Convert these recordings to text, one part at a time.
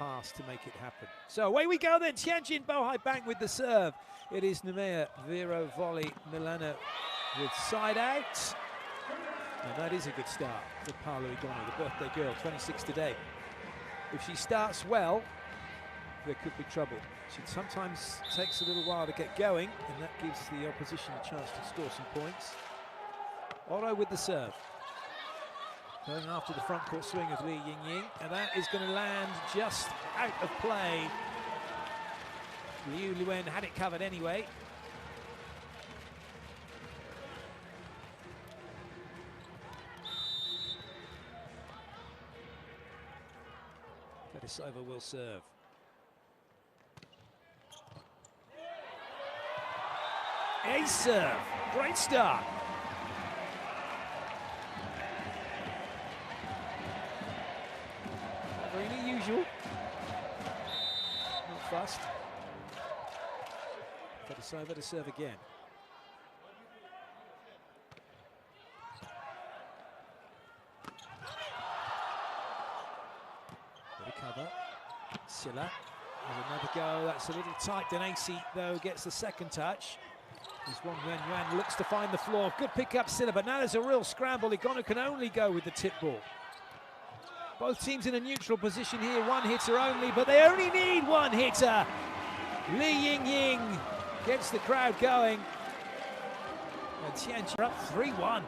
pass to make it happen. So away we go then. Tianjin Bohai Bank with the serve. It is Nemea, Vero, Volley, Milano with side out. And that is a good start for Paola Egonu, the birthday girl, 26 today. If she starts well, there could be trouble. She sometimes takes a little while to get going, and that gives the opposition a chance to score some points. Oro with the serve. Going after the front court swing of Ying, and that is going to land just out of play. Liu Luen had it covered anyway. Over will serve. Ace serve. Great start. Not very unusual. Not fast. Over to serve again. Cover. Silla has another go. That's a little tight. Denasi, though, gets the second touch. As Wang Yuan looks to find the floor. Good pick up, Silla, but now there's a real scramble. Egonu can only go with the tip ball. Both teams in a neutral position here. One hitter only, but they only need one hitter. Ying gets the crowd going. And Tianjin up 3-1.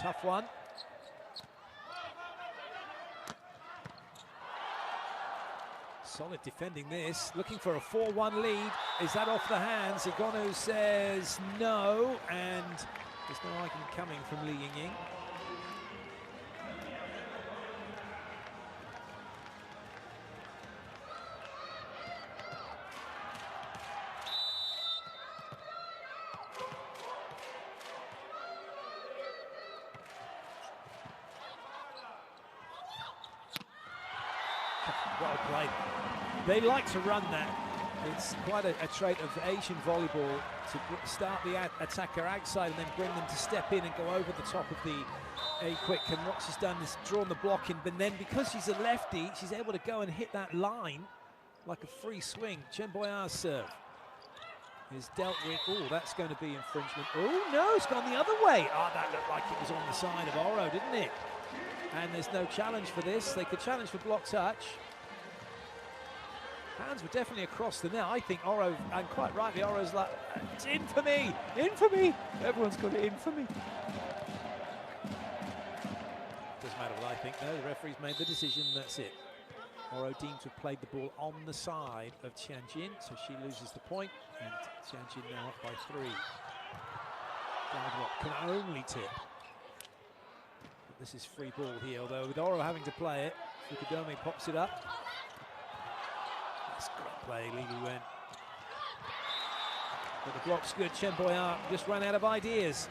Tough one. Solid defending this. Looking for a 4-1 lead. Is that off the hands? Egonu says no, and there's no argument coming from Ying. Well played. They like to run that. It's quite a trait of Asian volleyball to start the attacker outside and then bring them to step in and go over the top of the A-quick. And what she's done is drawn the block in, but then because she's a lefty, she's able to go and hit that line like a free swing. Chen Boyar's serve is dealt with. Oh, that's going to be infringement. Oh, no, it's gone the other way. Oh, that looked like it was on the side of Oro, didn't it? And there's no challenge for this. They could challenge for block touch. Hands were definitely across the net. I think Oro, and quite rightly, Oro's like, it's in for me, in for me. Everyone's got it in for me. Doesn't matter what I think, though. The referee's made the decision, that's it. Oro deemed to have played the ball on the side of Tianjin, so she loses the point, and Tianjin now up by 3. Can only tip. But this is free ball here, although with Oro having to play it, Fukudome pops it up. That's great play, Li Wen. But the block's good. Chen Boyar just ran out of ideas.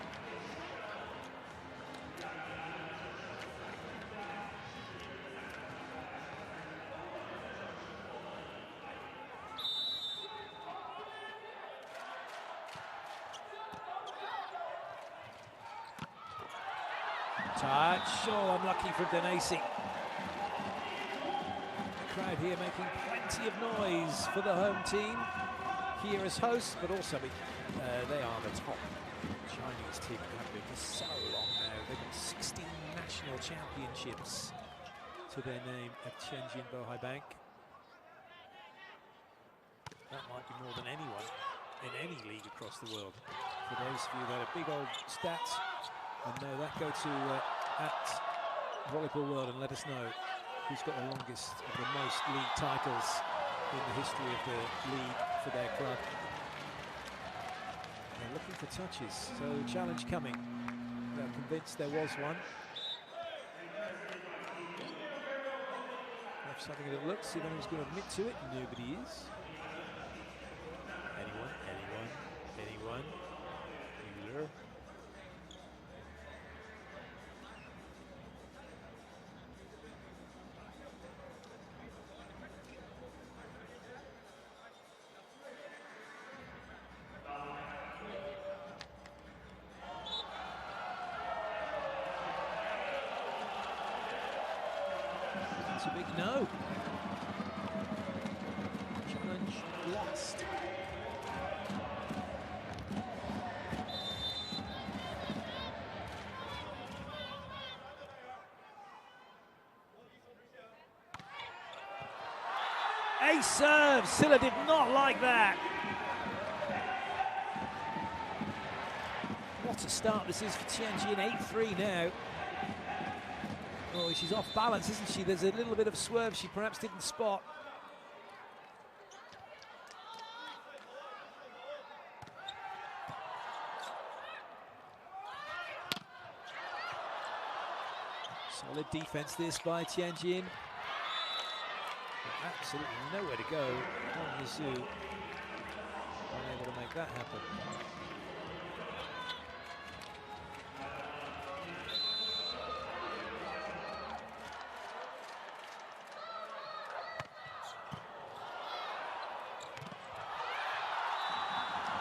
Touch. Oh, unlucky for Denasi. The crowd here making plenty of noise for the home team here as hosts, but also they are the top Chinese team and have been for so long now. They've got 16 national championships to their name at Tianjin Bohai Bank. That might be more than anyone in any league across the world. For those of you that are big old stats and know that, go to at Volleyball World and let us know who's got the longest of the most league titles in the history of the league for their club. They're looking for touches, so challenge coming. They're convinced there was one. Have something at a look, see if anyone's going to admit to it. Nobody is. Anyone? Mueller. big no. Challenge lost. Ace serve. Silla did not like that. What a start this is for Tianjin. 8-3 now. Oh, she's off balance, isn't she? There's a little bit of swerve she perhaps didn't spot. Solid defense this by Tianjin. Absolutely nowhere to go on Yizhu. Unable to make that happen.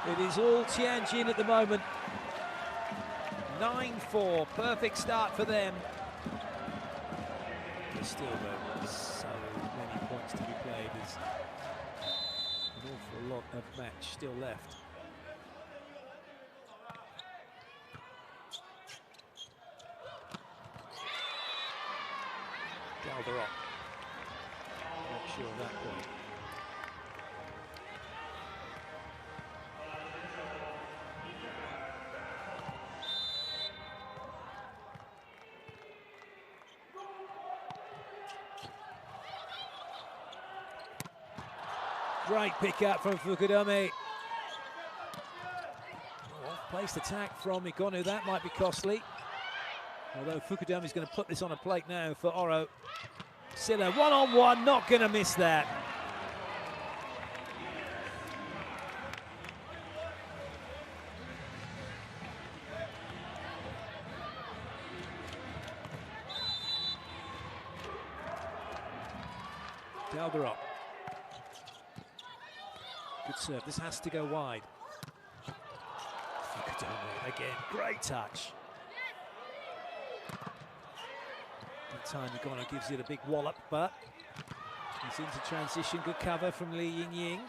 It is all Tianjin at the moment. 9-4, perfect start for them. There's still so many points to be played. There's an awful lot of match still left. Galderot. Not sure of that point. Great pick up from Fukudome. Off-placed attack from Egonu, that might be costly. Although Fukudome is going to put this on a plate now for Oro. Silla, one-on-one, not going to miss that. Galderot. Good serve, this has to go wide. Fukudome again, great touch. That time Egonu gives it a big wallop, but he's into transition, good cover from Ying.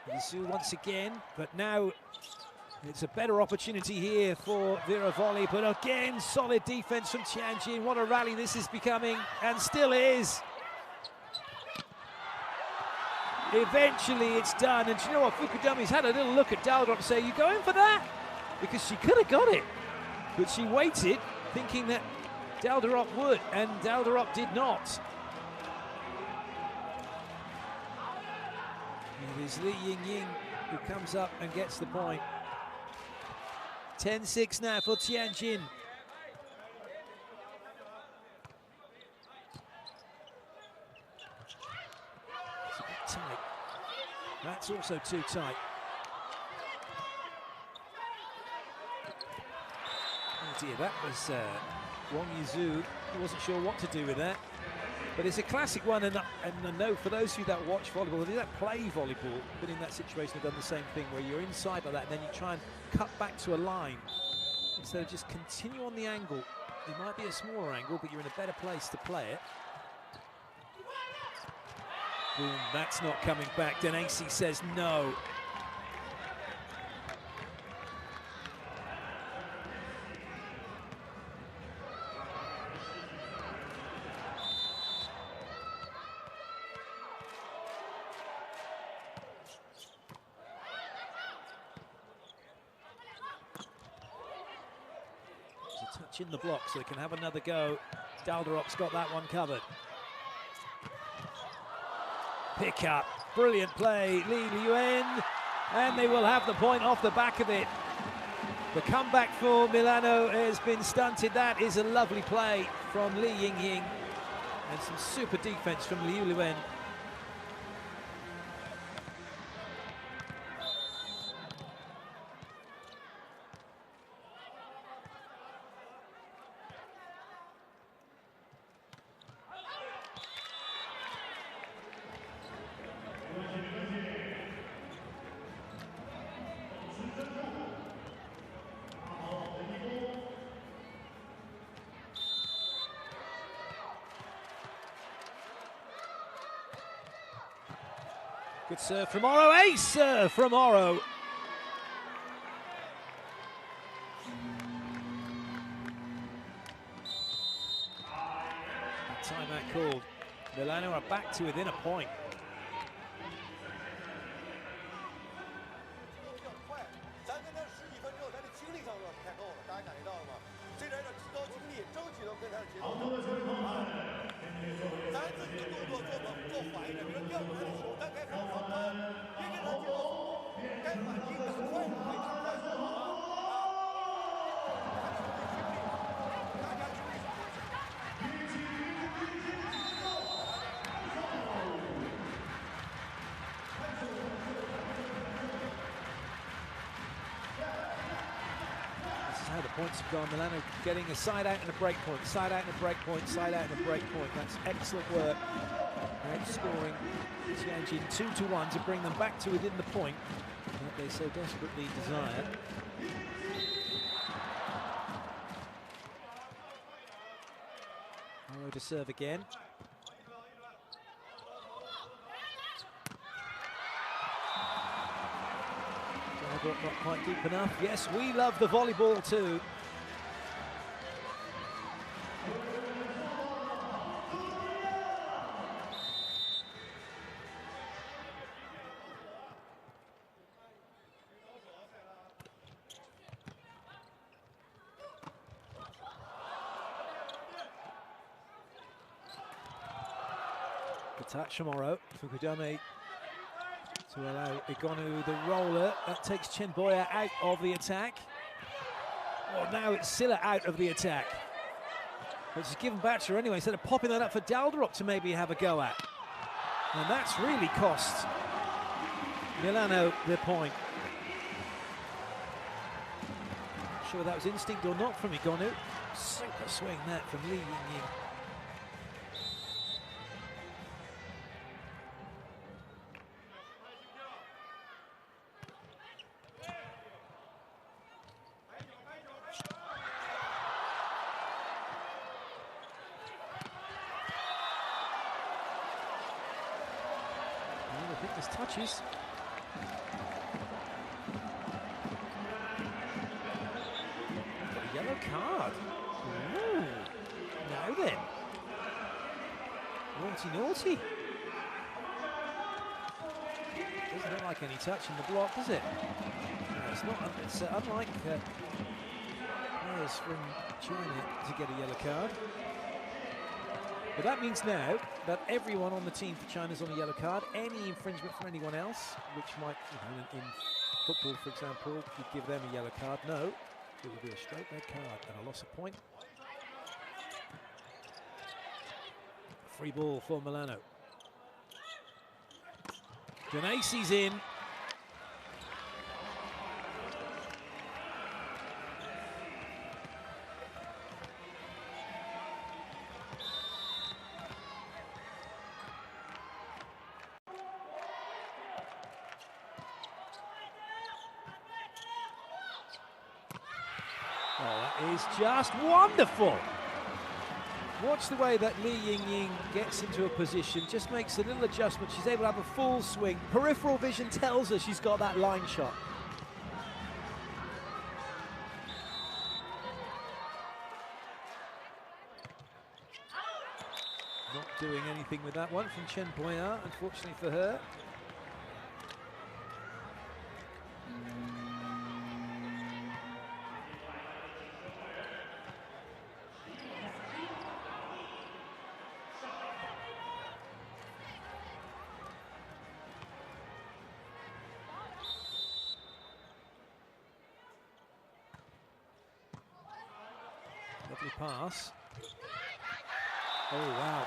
Yizhu once again, but now it's a better opportunity here for Vero Volley, but again, solid defense from Tianjin. What a rally this is becoming, and still is. Eventually it's done, and do you know what? Fukudome's had a little look at Galderot and say, "You going for that?" Because she could have got it, but she waited, thinking that Galderot would, and Galderot did not. It is Ying who comes up and gets the point. 10-6 now for Tianjin. Tight. That's also too tight. Oh dear, that was Wang Yizhu. He wasn't sure what to do with that. But it's a classic one, and I know for those of you that watch volleyball, that play volleyball, been in that situation, have done the same thing, where you're inside like that, and then you try and cut back to a line. Instead of just continue on the angle. It might be a smaller angle, but you're in a better place to play it. Boom, that's not coming back. Denasi says no. There's a touch in the block, so they can have another go. Galderot's got that one covered. Pick up, brilliant play, Li Yuen, and they will have the point off the back of it. The comeback for Milano has been stunted. That is a lovely play from Li Ying, and some super defense from Li Yuen. Good serve from Oro, ace serve from Oro. Timeout called. Milano are back to within a point. How the points have gone. Milano getting a side out and a break point, side out and a break point, side out and a break point. That's excellent work. Outscoring Tianjin 2-1 to bring them back to within the point that they so desperately desire. Oro to serve again. Not quite deep enough. Yes, we love the volleyball too. The touch from Oro. Fukudome to allow Egonu the roller. That takes Chenboya out of the attack. Well, now it's Silla out of the attack. But it's given back to her anyway, instead of popping that up for Daldrop to maybe have a go at. And that's really cost Milano the point. Not sure that was instinct or not from Egonu. Super swing that from Ying. I think there's touches. Got a yellow card. Ooh. Now then. Naughty, naughty. Doesn't look like any touch in the block, does it? No, it's not. It's unlike players from China to get a yellow card. But that means now that everyone on the team for China's on a yellow card. Any infringement from anyone else, which might, in football, for example, you'd give them a yellow card. No, it would be a straight red card and a loss of point. Free ball for Milano. Genesi's in. Oh, that is just wonderful. Watch the way that Ying gets into a position, just makes a little adjustment. She's able to have a full swing. Peripheral vision tells her she's got that line shot. Not doing anything with that one from Chenboya, unfortunately for her. Lovely pass. Oh, wow.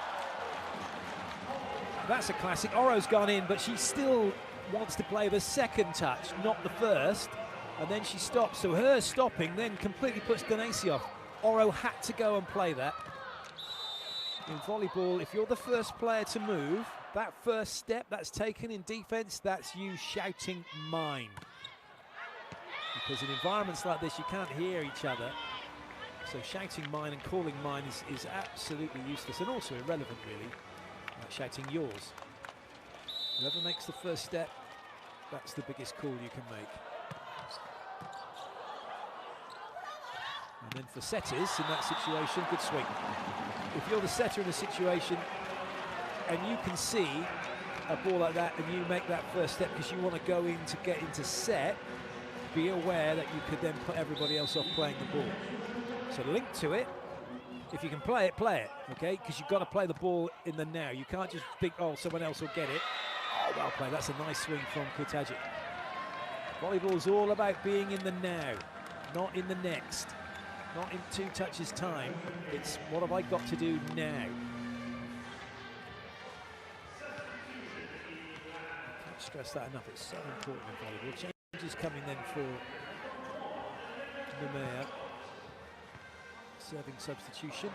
That's a classic. Oro's gone in, but she still wants to play the second touch, not the first. And then she stops. So her stopping then completely puts Genesi off. Oro had to go and play that. In volleyball, if you're the first player to move, that first step that's taken in defense, that's you shouting mine. Because in environments like this, you can't hear each other. So shouting mine and calling mine is absolutely useless and also irrelevant, really. Shouting yours. Whoever makes the first step, that's the biggest call you can make. And then for setters in that situation, good swing. If you're the setter in a situation and you can see a ball like that and you make that first step because you want to go in to get into set, be aware that you could then put everybody else off playing the ball. So link to it. If you can play it, okay? Because you've got to play the ball in the now. You can't just think, oh, someone else will get it. Oh, well played. That's a nice swing from Kurtagic. Volleyball's all about being in the now, not in the next. Not in 2 touches time. It's what have I got to do now? Can't stress that enough. It's so important in volleyball. Changes coming then for Nemea. Serving substitution.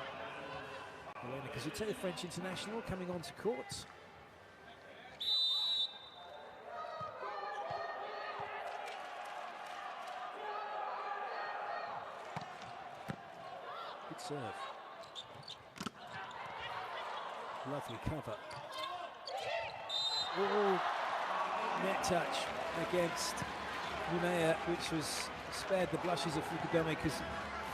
Elena Kazute, the French international, coming onto court. Good serve. Lovely cover. Oh, net touch against Nemea, which was spared the blushes of Fukudome because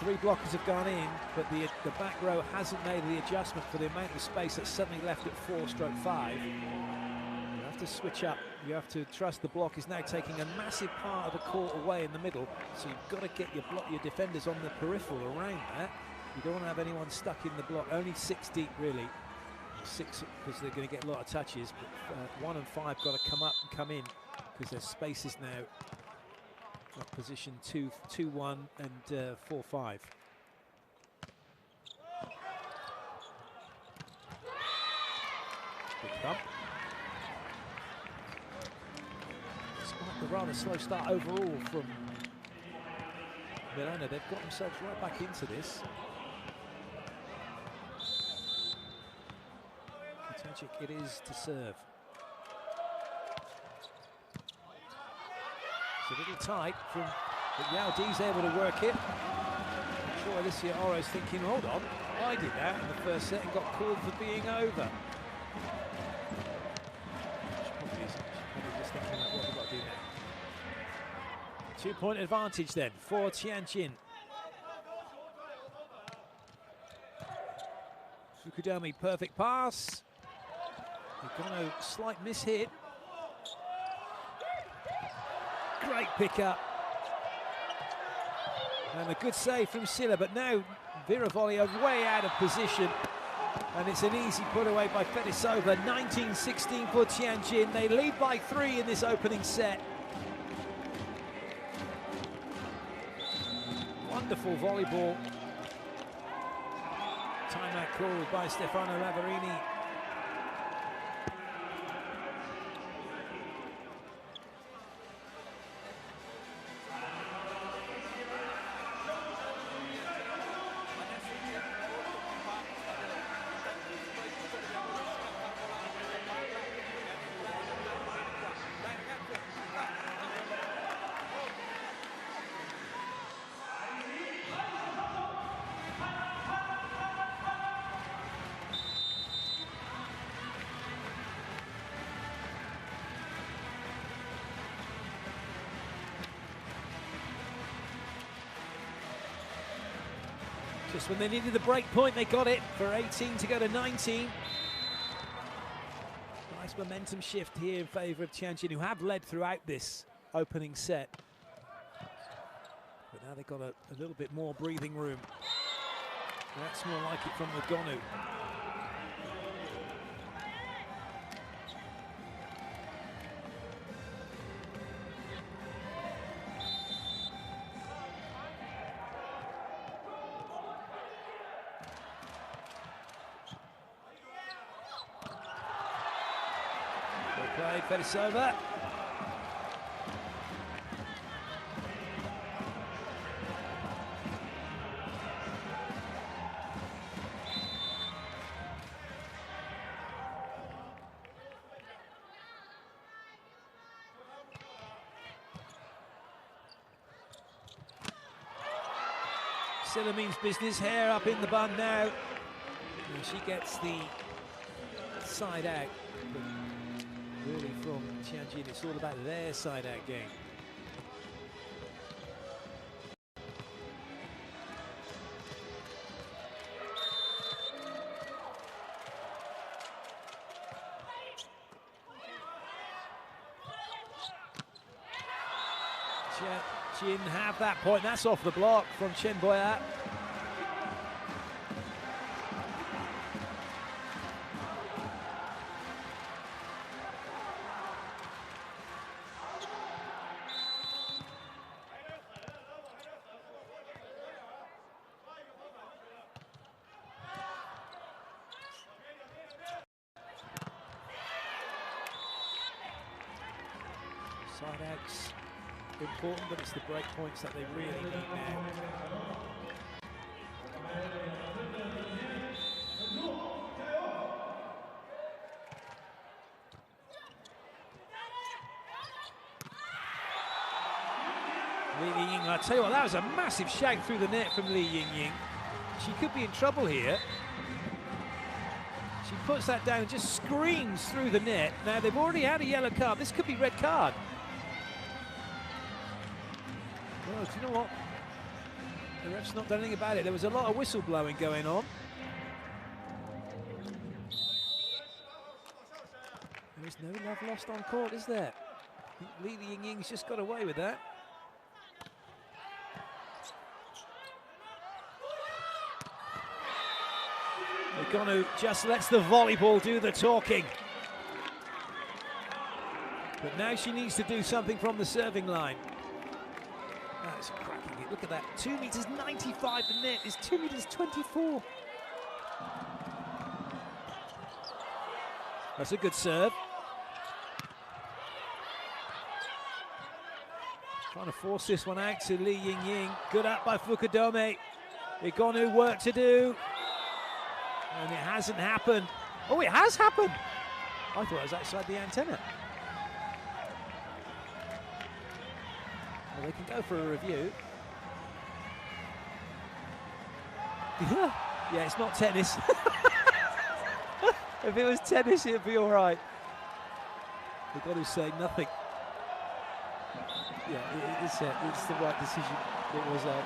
3 blockers have gone in, but the back row hasn't made the adjustment for the amount of space that's suddenly left at 4/5. You have to switch up. You have to trust the block is now taking a massive part of the court away in the middle, so you've got to get your defenders on the peripheral around that. You don't want to have anyone stuck in the block. Only 6 deep, really. 6 because they're going to get a lot of touches, but 1 and 5 got to come up and come in because there's spaces now. Position 2-1 and 4-5. Big bump. Despite the rather slow start overall from Milano, they've got themselves right back into this. Kurtagic it is to serve. It's a little tight but Yao Di's able to work it. I'm sure Alicia Oro's thinking, hold on, I did that in the first set and got called for being over. She probably isn't. She's probably just thinking, like, what have we got to do now? 2-point advantage then for Tianjin. Fukudome, perfect pass. Egonu, slight miss-hit. Great pick-up. And a good save from Silla, but now Vero Volley are way out of position. And it's an easy put away by Fetisova. 19-16 for Tianjin. They lead by 3 in this opening set. Wonderful volleyball. Timeout called by Stefano Lavarini. Just when they needed the break point, they got it for 18 to go to 19. Nice momentum shift here in favour of Tianjin, who have led throughout this opening set. But now they've got a little bit more breathing room. That's more like it from Egonu. Play, Fetisova. Silla means business, hair up in the bun now. And she gets the side out. Really, from Tianjin, it's all about their side-out game. Tianjin have that point. That's off the block from Chen Bohai. Side outs important, but it's the break points that they really need now. Ying, I tell you what, that was a massive shake through the net from Ying. She could be in trouble here. She puts that down and just screams through the net. Now they've already had a yellow card. This could be red card. Well, do you know what? The ref's not done anything about it. There was a lot of whistle blowing going on. There is no love lost on court, is there? I think Ying's just got away with that. Egonu just lets the volleyball do the talking. But now she needs to do something from the serving line. That's cracking it. Look at that. 2 meters 95. The net is 2 meters 24. That's a good serve. Trying to force this one out to Ying. Good up by Fukudome. Egonu work to do. And it hasn't happened. Oh, it has happened. I thought it was outside the antenna. Well, they can go for a review. Yeah, it's not tennis. If it was tennis, it'd be all right. They've got to say nothing. Yeah, it's the right decision. It was out.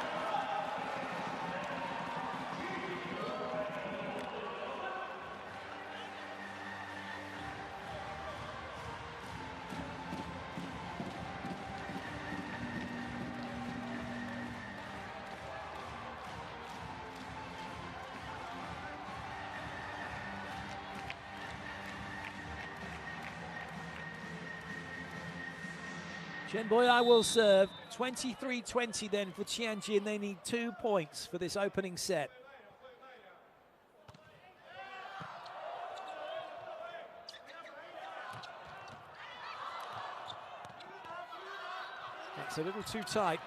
Chen Bohai will serve. 23-20 then for Tianjin. They need 2 points for this opening set. That's a little too tight.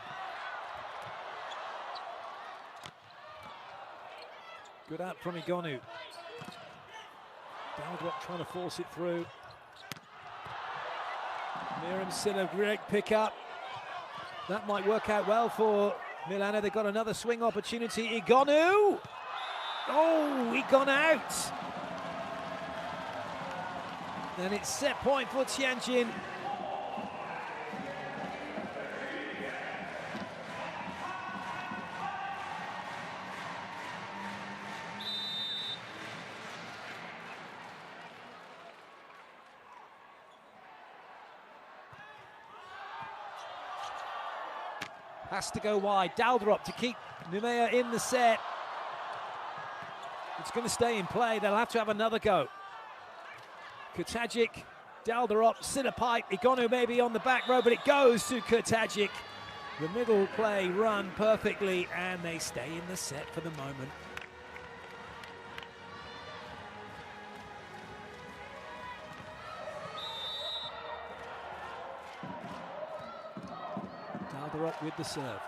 Good out from Egonu. Daldrop trying to force it through. Miriam still a great pick-up. That might work out well for Milano. They've got another swing opportunity. Egonu! Oh, he gone out. And it's set point for Tianjin. Has to go wide. Daldrop to keep Numea in the set. It's going to stay in play. They'll have to have another go. Kurtagic, Daldrop, Sinner pipe. Egonu maybe on the back row, but it goes to Kurtagic. The middle play run perfectly, and they stay in the set for the moment. Daldrop with the serve.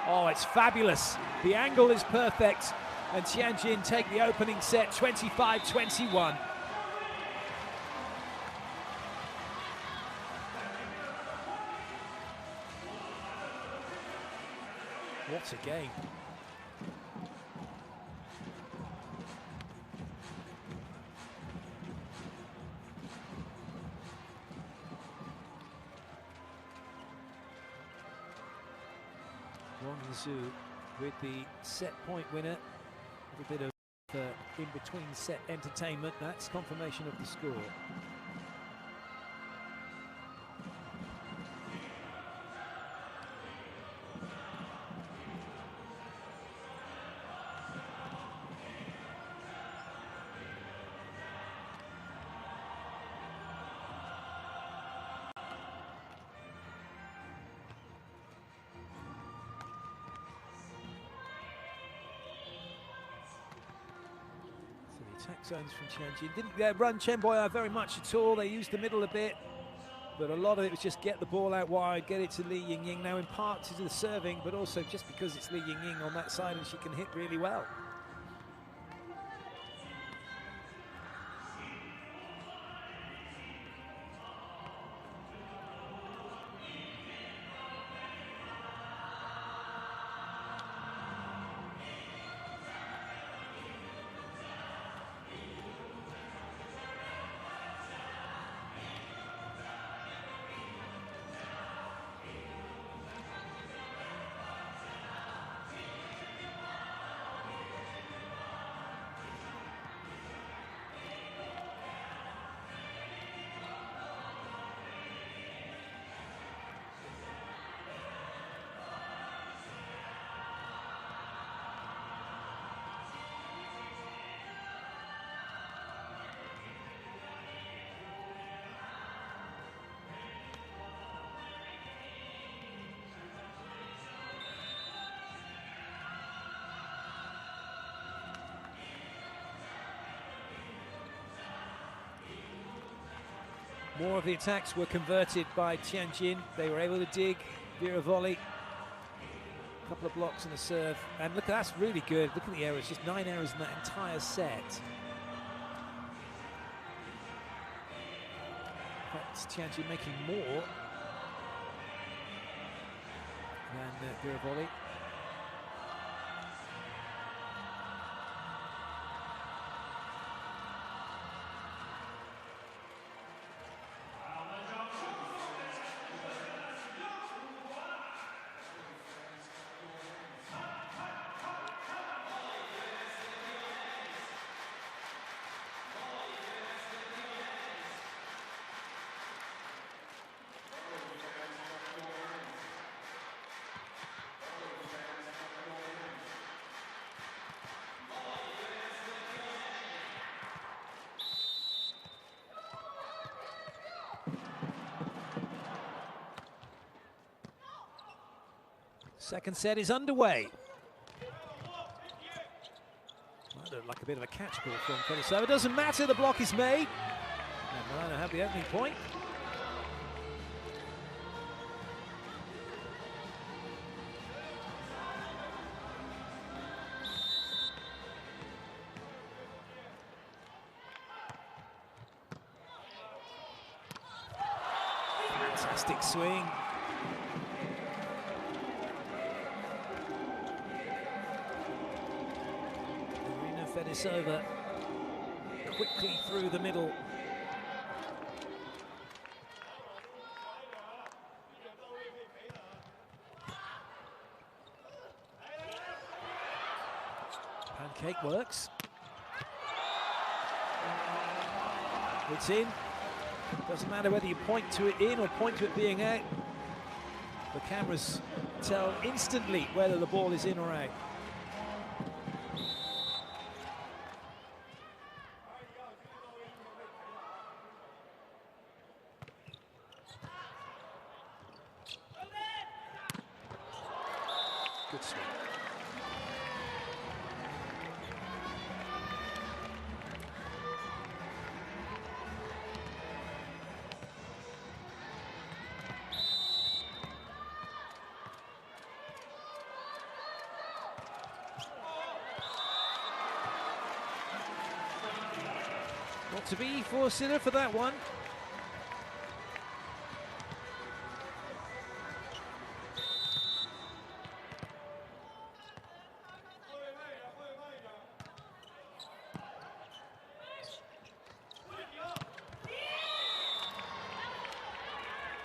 Oh, it's fabulous. The angle is perfect, and Tianjin take the opening set 25-21. What a game. Hangzhou with the set point winner. A little bit of in-between set entertainment. That's confirmation of the score. Attack zones from Tianjin. Didn't run Bohai very much at all. They used the middle a bit, but a lot of it was just get the ball out wide, get it to Ying. Now in part to the serving, but also just because it's Ying on that side and she can hit really well. More of the attacks were converted by Tianjin. They were able to dig. Vero Volley. A couple of blocks and a serve. And look, that's really good. Look at the errors. Just 9 errors in that entire set. That's Tianjin making more than Vero Volley. Second set is underway. Might look like a bit of a catch ball from Paola. It doesn't matter, the block is made. And Milano have the opening point. Fantastic swing. Fed this over quickly through the middle. Pancake works. It's in. Doesn't matter whether you point to it in or point to it being out. The cameras tell instantly whether the ball is in or out. Good swing. Not to be for Sinner for that one.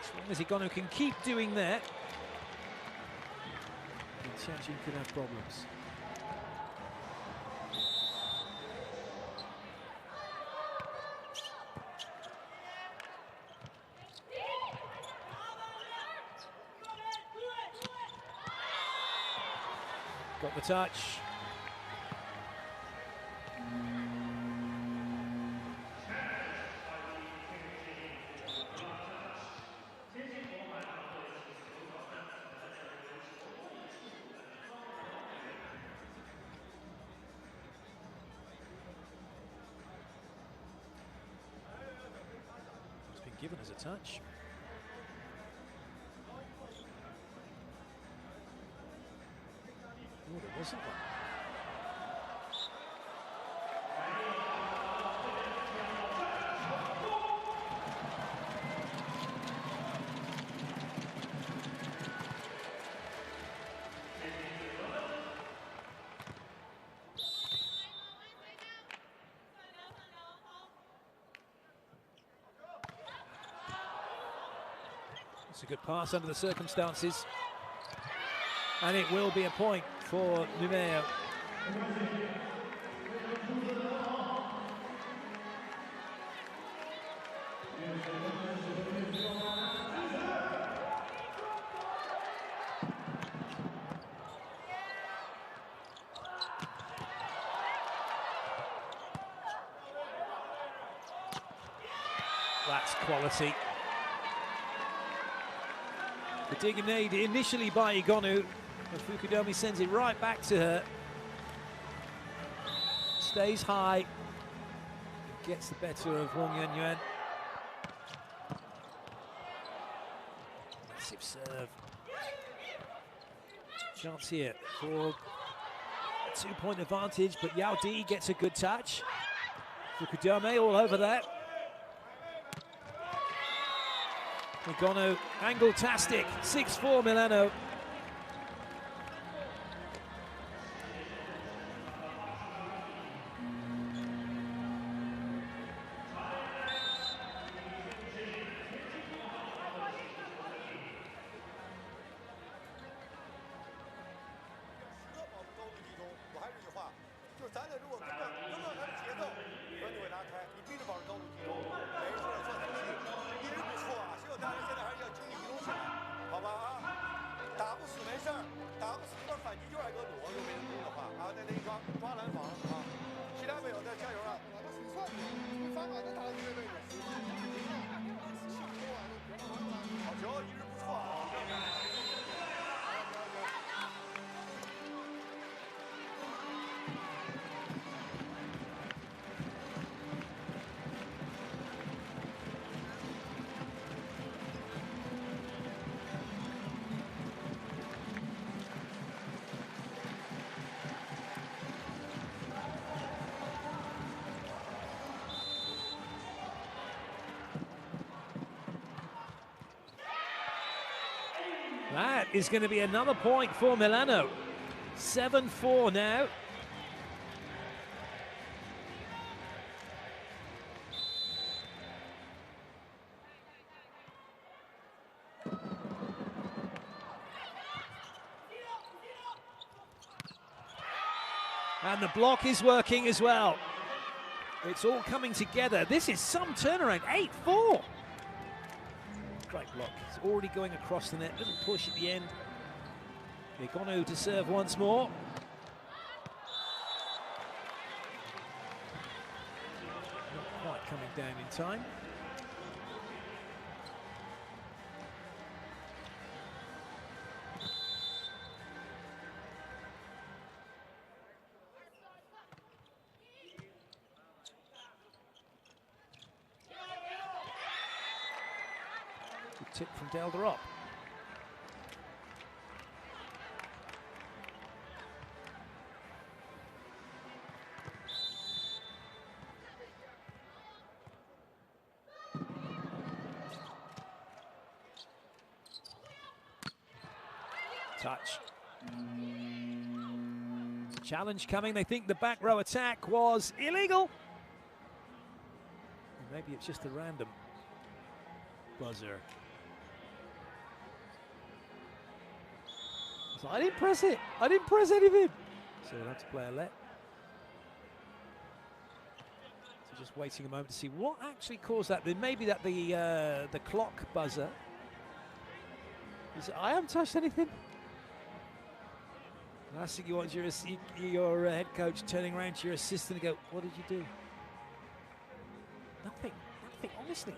As long as Egonu can keep doing that, Tianjin could have problems. Got the touch. It's been given as a touch. Oh, there wasn't one. It's a good pass under the circumstances. And it will be a point for Numeo. That's quality. The dig made initially by Egonu, but Fukudomi sends it right back to her. Stays high, gets the better of Wang Yuanyuan. Massive serve. Chance here for a 2-point advantage, but Yao Di gets a good touch. Fukudomi all over that. Egonu, angle-tastic, 6-4 Milano. That is going to be another point for Milano. 7-4 now. And the block is working as well. It's all coming together. This is some turnaround, 8-4. Great block. It's already going across the net. Little push at the end. Egonu to serve once more. Not quite coming down in time. Tip from Delderop. Touch. Challenge coming. They think the back row attack was illegal. Or maybe it's just a random buzzer. So I didn't press it. I didn't press anything. So we'll have to play a let. So just waiting a moment to see what actually caused that. Then maybe that the clock buzzer. I haven't touched anything. Last thing you want is your head coach turning around to your assistant and go, "What did you do?" Nothing. Nothing. Honestly.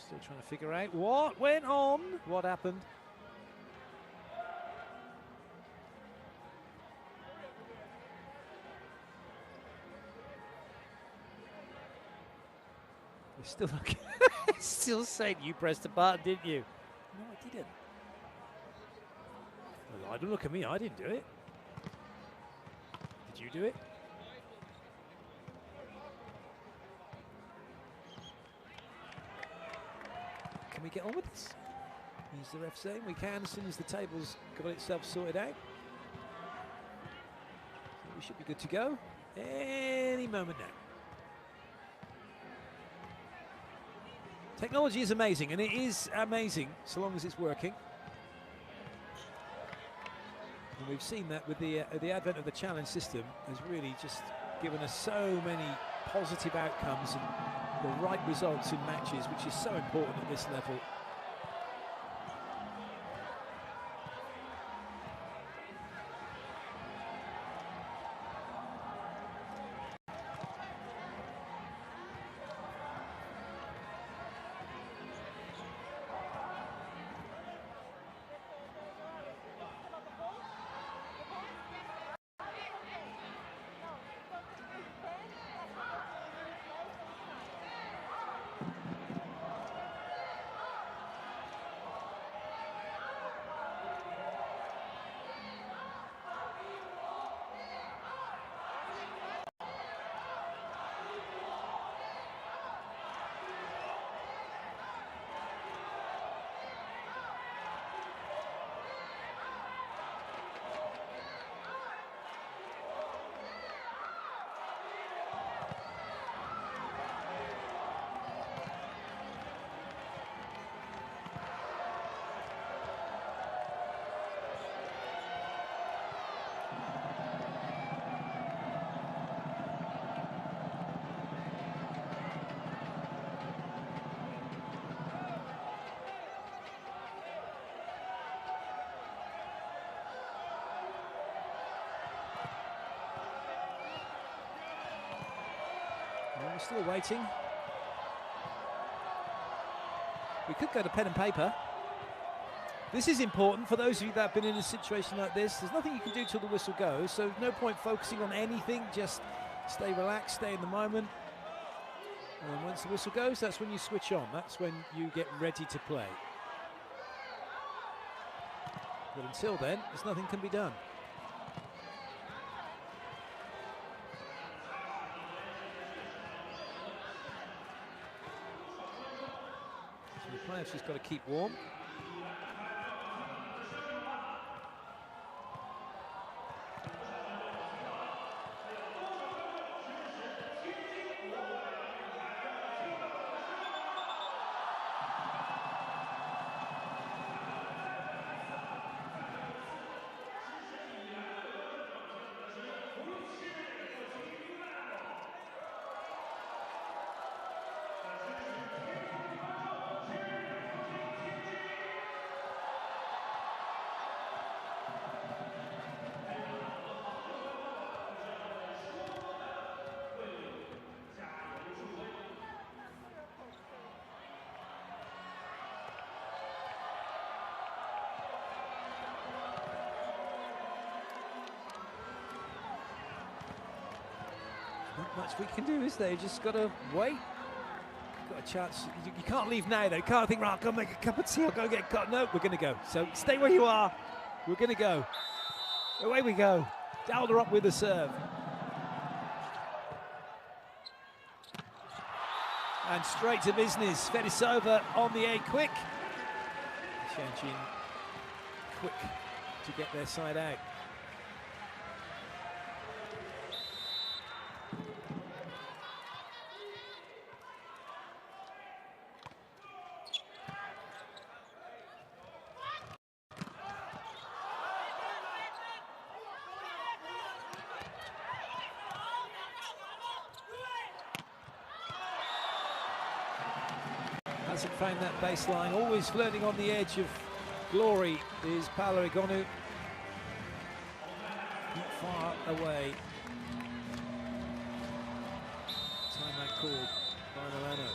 Still trying to figure out what went on, what happened. We're still looking. Still saying you pressed the button, didn't you? No, I didn't. Well, don't look at me. I didn't do it. Did you do it? Can we get on with this? Is the ref saying we can as soon as the table's got itself sorted out? So we should be good to go any moment now. Technology is amazing, and it is amazing so long as it's working. And we've seen that with the advent of the challenge system has really just given us so many positive outcomes and the right results in matches, which is so important at this level. We're still waiting. We could go to pen and paper. This is important for those of you that have been in a situation like this. There's nothing you can do till the whistle goes, so no point focusing on anything. Just stay relaxed, stay in the moment. And once the whistle goes, that's when you switch on. That's when you get ready to play. But until then, there's nothing can be done. So the player's just got to keep warm. Not much we can do, is there? You just got to wait. Got a chance. You can't leave now, though. You can't think, right, I'll go make a cup of tea, I'll go get cut. No, we're going to go. So stay where you are. We're going to go. Away we go. Dialed her up with the serve. And straight to business. Fetisova on the egg quick. Tianjin quick to get their side out. Hasn't found that baseline, always flirting on the edge of glory is Paola Egonu. Not far away. Timeout called by Milano.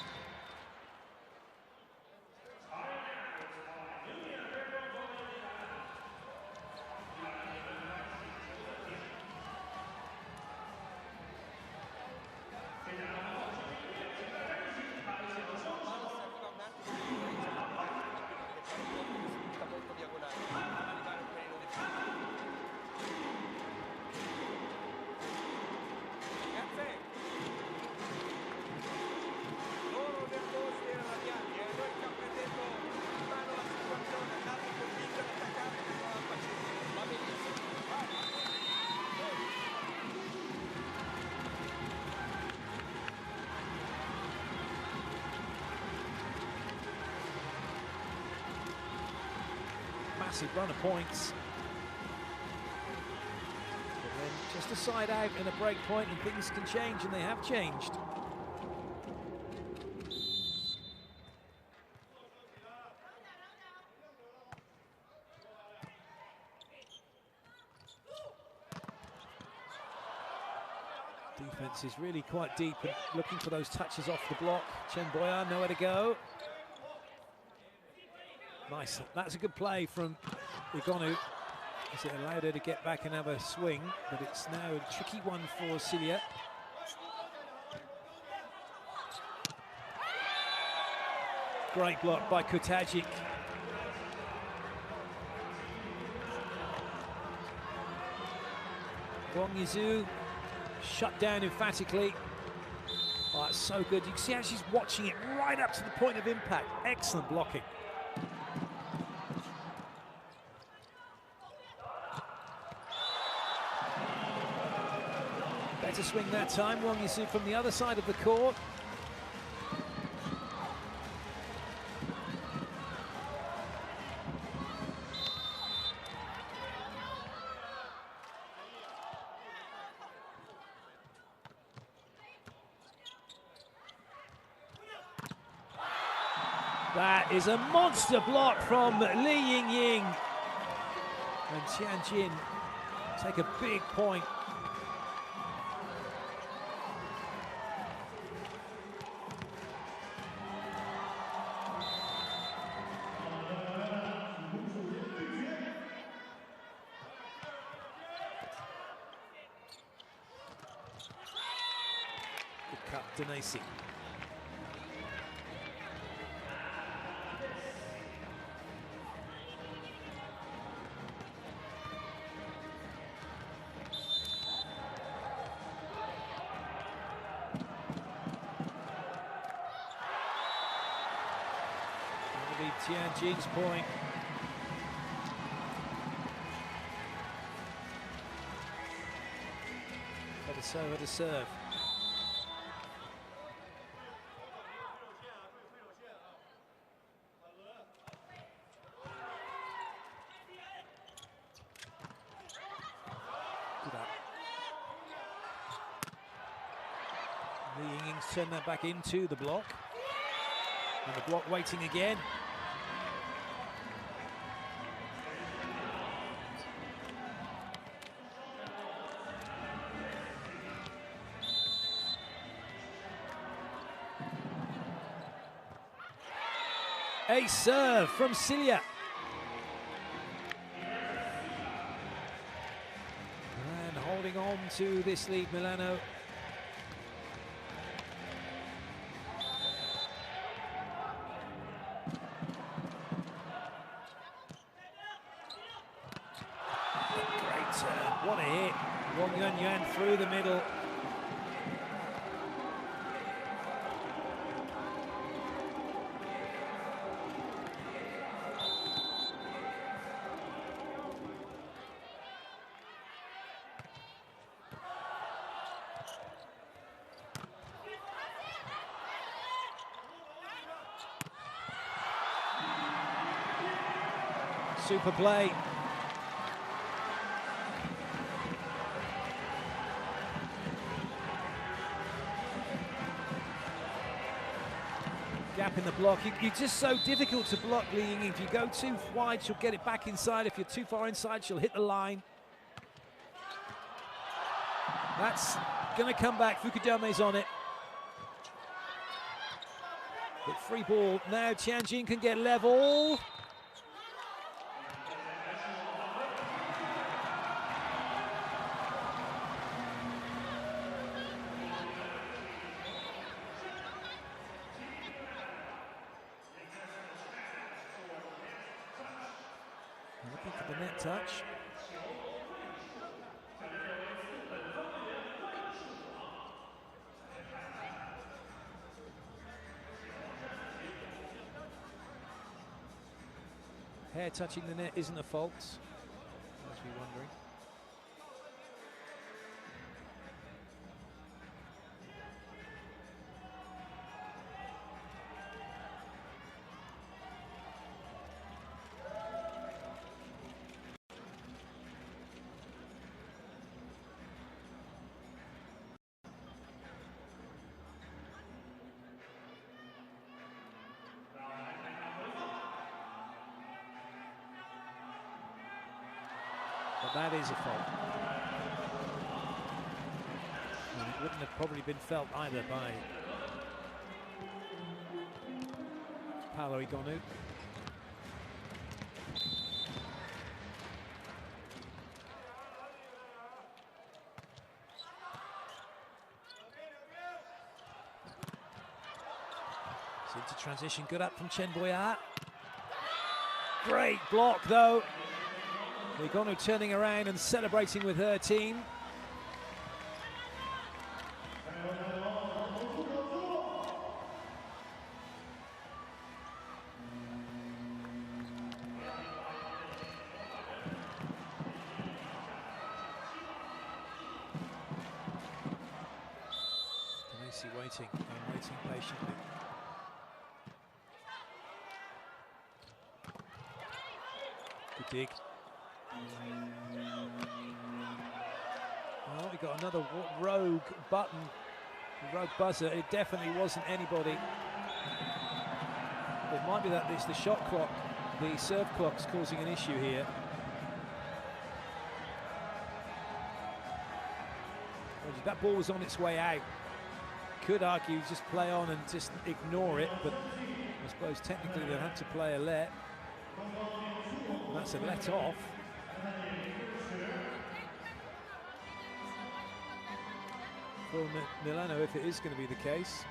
Massive run of points. But then just a side out and a break point and things can change, and they have changed. Defense is really quite deep and looking for those touches off the block. Chen Boyan, nowhere to go. Nice, that's a good play from Egonu, as it allowed her to get back and have a swing, but it's now a tricky one for Celia. Great block by Kutajic. Wang Yizhu shut down emphatically. Oh, that's so good. You can see how she's watching it right up to the point of impact. Excellent blocking. Better swing that time. Wang Yizhu from the other side of the court. That is a monster block from Ying. And Tianjin take a big point. Good cut, Denesi. Tianjin's point. Fetisova to serve. Ying's turned that back into the block. And the block waiting again. Ace serve from Celia. And holding on to this lead, Milano. Great serve, What a hit. Wang Yuan through the middle. Super play. Gap in the block. You're just so difficult to block, Li Ying. If you go too wide, she'll get it back inside. If you're too far inside, she'll hit the line. That's going to come back. Fukudame's on it. But free ball. Now Tianjin can get level. Looking for the net touch. Hair touching the net isn't a fault, must be wondering. But that is a fault. And it wouldn't have probably been felt either by Paola Egonu. It's into transition, good up from Chen Boya. Great block though. Egonu turning around and celebrating with her team. Waiting patiently. Good dig. Oh, we got another rogue button, rogue buzzer. It definitely wasn't anybody. It might be that it's the shot clock, the serve clock's causing an issue here. That ball was on its way out. Could argue just play on and just ignore it, but I suppose technically they'll have to play a let. And that's a let off. For Milano, if it is going to be the case.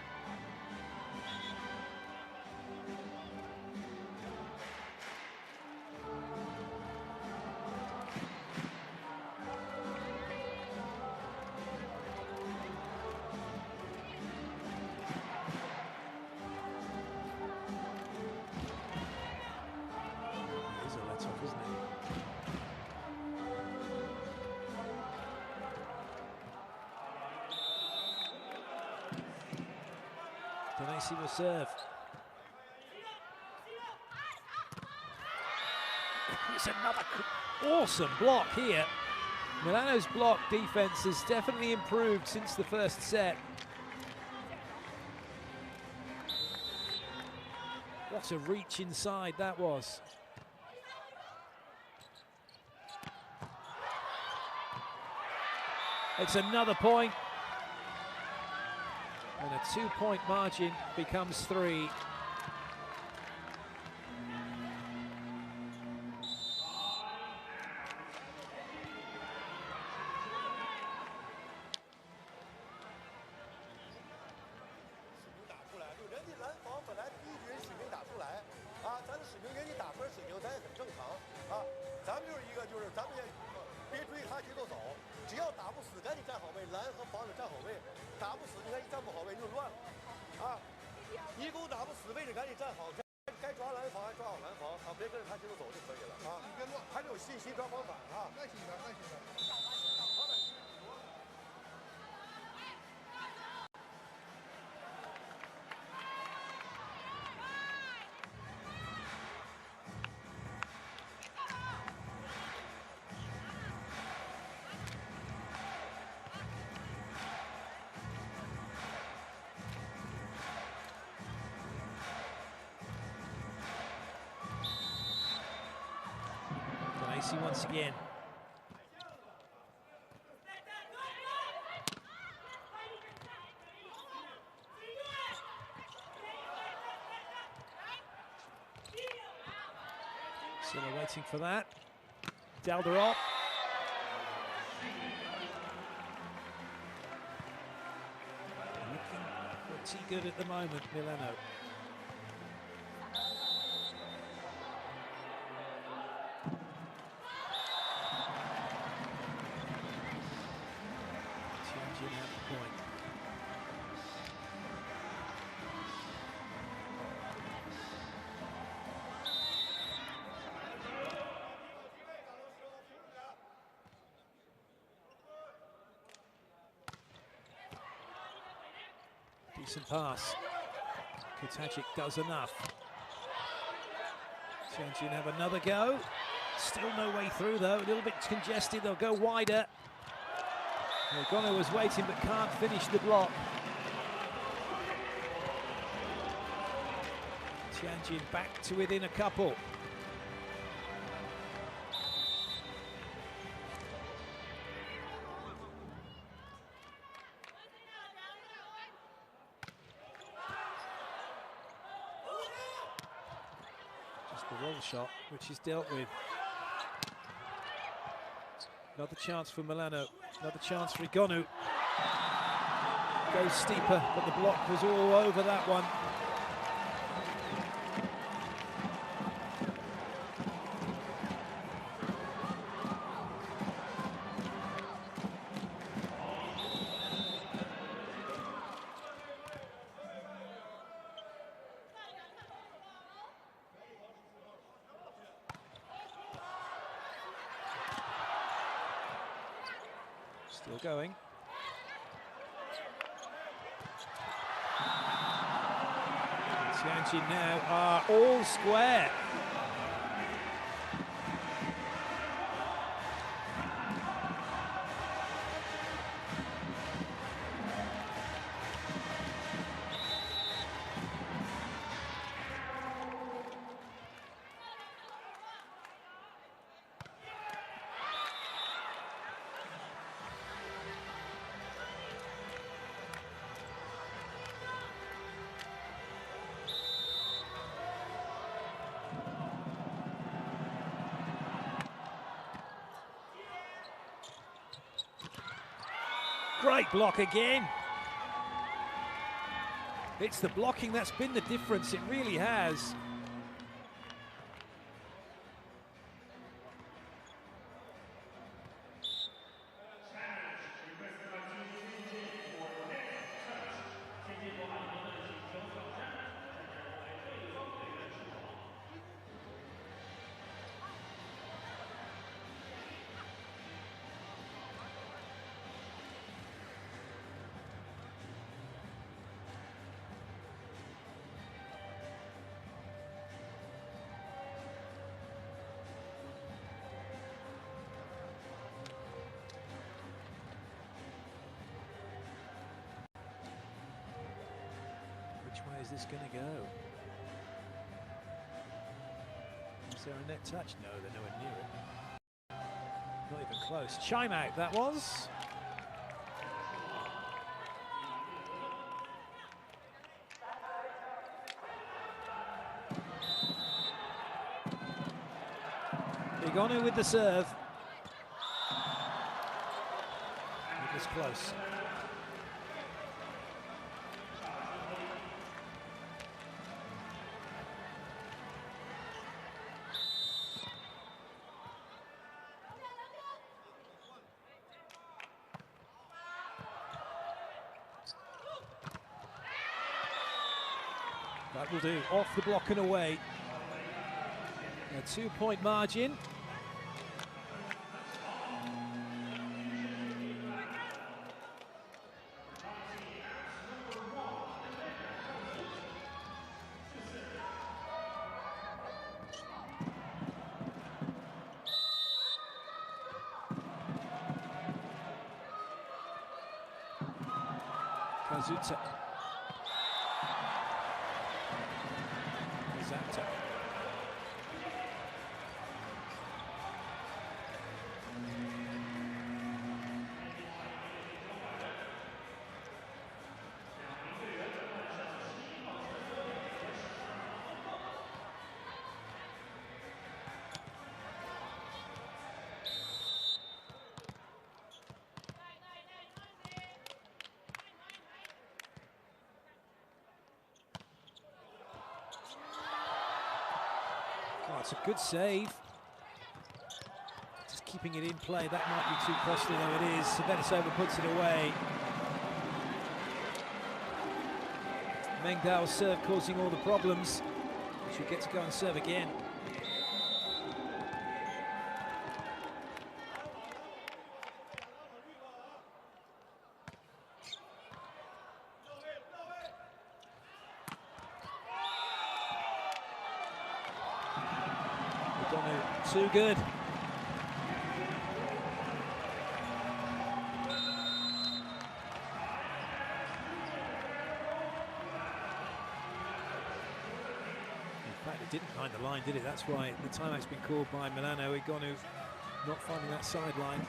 Denisi will serve. It's another awesome block here. Milano's block defense has definitely improved since the first set. What a reach inside that was. It's another point. And a 2-point margin becomes 3. 别追他节奏走，只要打不死，赶紧站好位，拦和防止站好位，打不死，你看一站不好位你就乱了，啊，一勾打不死位置赶紧站好，该抓拦防抓好拦防啊，别跟着他节奏走就可以了啊，你别乱，还得有信心抓防反啊，耐心点，耐心点。Lacey once again. Still waiting for that. Delderop. Looking pretty good at the moment, Milano. Tianjin at the point. Decent pass. Kutajic does enough. Tianjin have another go. Still no way through though, a little bit congested, they'll go wider. Egonu was waiting but can't finish the block. Tianjin back to within a couple. Just the roll shot, which is dealt with. Another chance for Milano, another chance for Egonu. Goes steeper, but the block was all over that one. Still going. Tianjin now are all square. Great block again. It's the blocking that's been the difference, it really has. Which way is this going to go? Is there a net touch? No, they're nowhere near it. Not even close. Chime out, that was. Egonu with the serve. It was close. That will do. Off the block and away. A 2-point margin. Kazuta. Kazuta. Oh, it's a good save. Just keeping it in play. That might be too costly, though it is. Sabetisova puts it away. Meng Dao's serve causing all the problems. She'll get to go and serve again. Egonu, too good. It didn't find the line, did it? That's why the timeout's been called by Milano. Egonu not finding that sideline.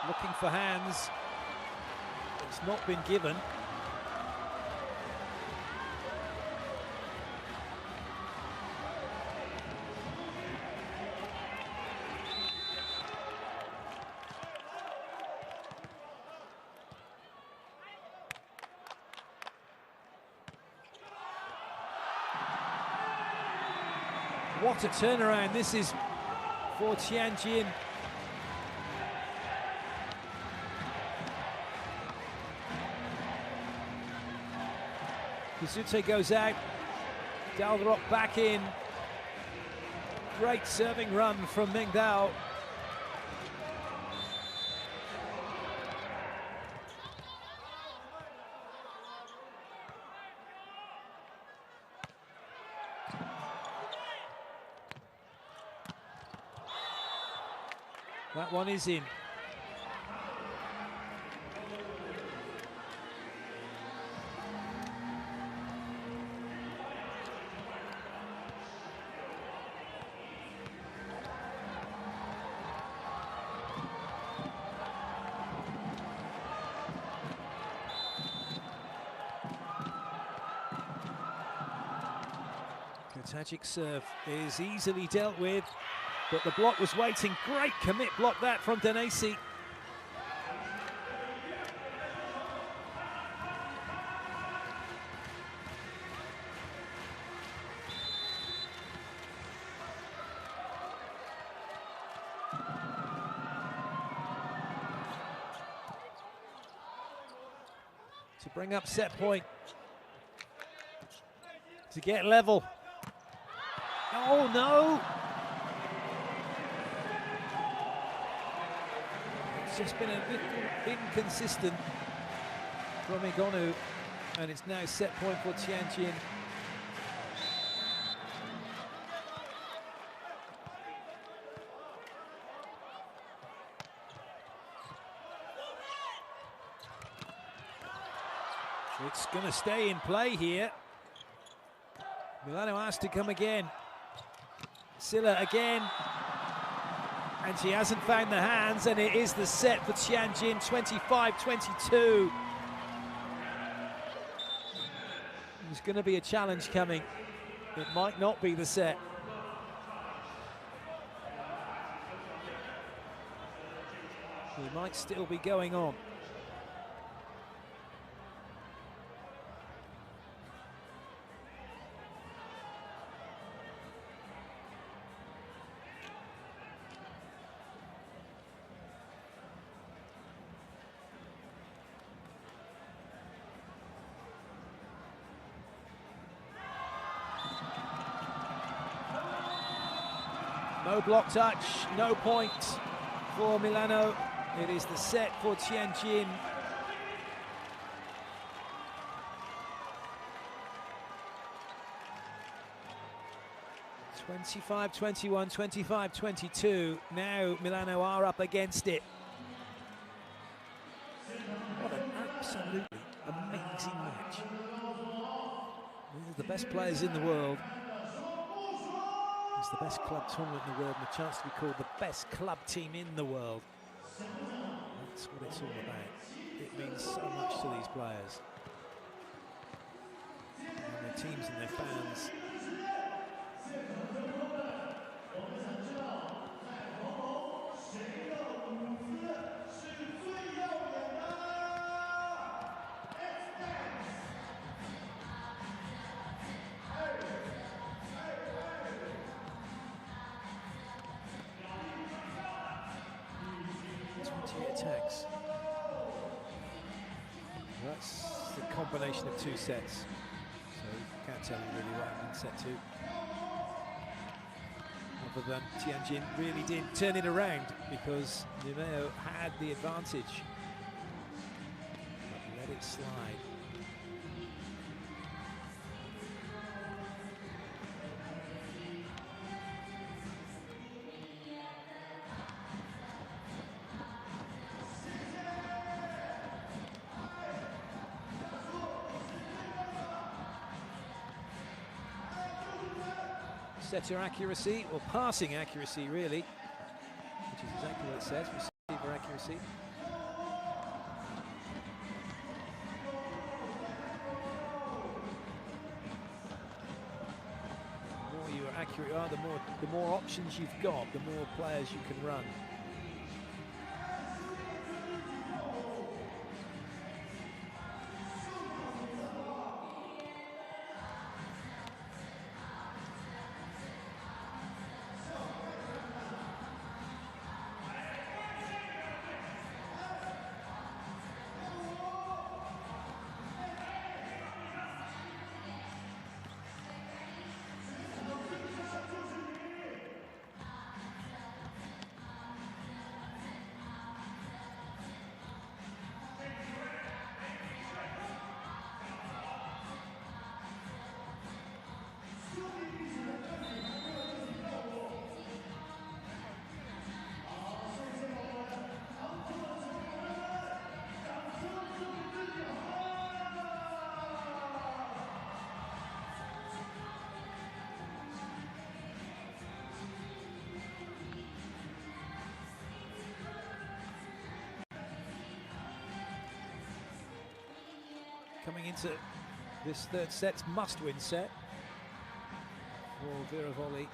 Looking for hands. It's not been given. What a turnaround this is for Tianjin. Kazuta goes out, Dalrot back in. Great serving run from Meng Dao. That one is in. Tajik serve is easily dealt with, but the block was waiting. Great commit block that from Danesi. To bring up set point, to get level. Oh no! It's just been a bit inconsistent from Egonu, and it's now set point for Tianjin. It's going to stay in play here. Milano asked to come again. Silla again. And she hasn't found the hands, and it is the set for Tianjin, 25-22. There's going to be a challenge coming. It might not be the set. It might still be going on. No block touch, no point for Milano. It is the set for Tianjin. (25-21, 25-22). Now Milano are up against it. What an absolutely amazing match. These are the best players in the world. It's the best club tournament in the world, and a chance to be called the best club team in the world. That's what it's all about. It means so much to these players. And their teams and their fans. Attacks. That's the combination of two sets. So you can't tell really what happened in set two. Other than Tianjin really did turn it around because Numeo had the advantage. But let it slide. Setter accuracy, or passing accuracy really, which is exactly what it says, receiver accuracy. The more you are accurate you are, the more options you've got, the more players you can run. Coming into this third set's must-win set for Vero Volley.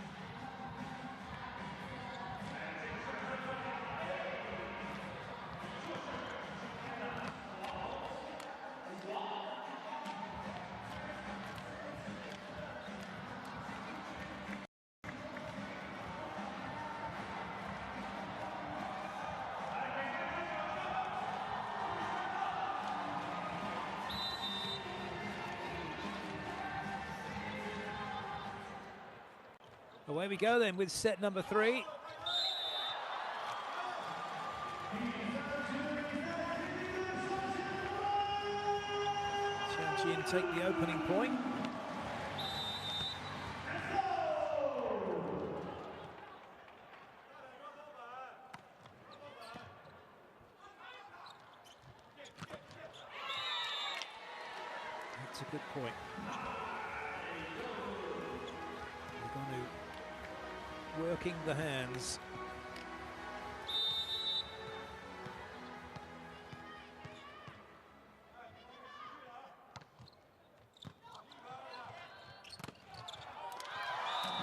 Away we go then with set number 3. Tianjin take the opening point. That's a good point. working the hands.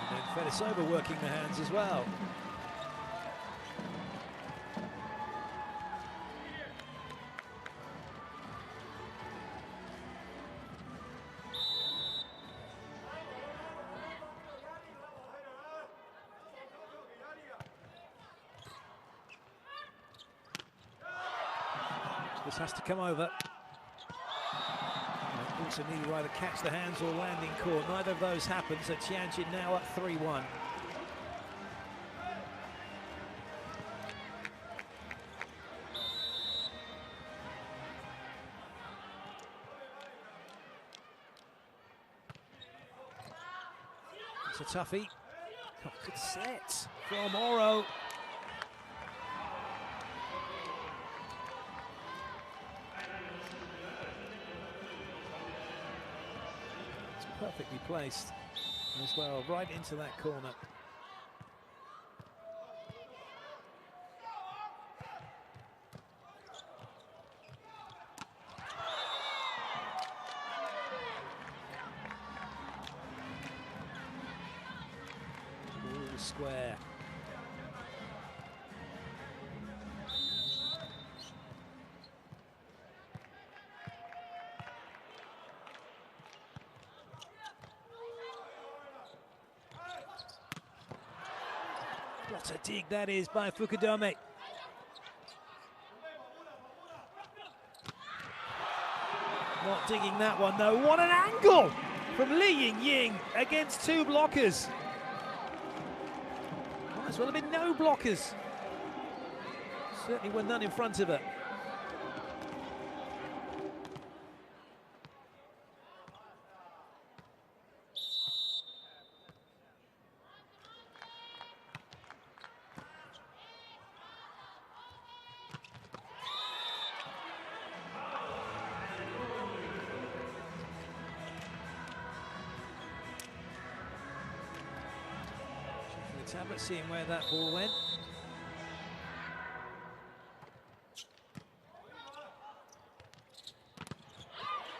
And then Fetisova working the hands as well. This has to come over. Also need to either catch the hands or landing court. Neither of those happens. So Tianjin now up 3-1. It's a toughie. Oh, good set from Oro. Perfectly placed as well, right into that corner. All square. What a dig that is by Fukudome. Not digging that one though. What an angle from Ying against two blockers. Might as well have been no blockers. Certainly were none in front of her. Tablet seeing where that ball went.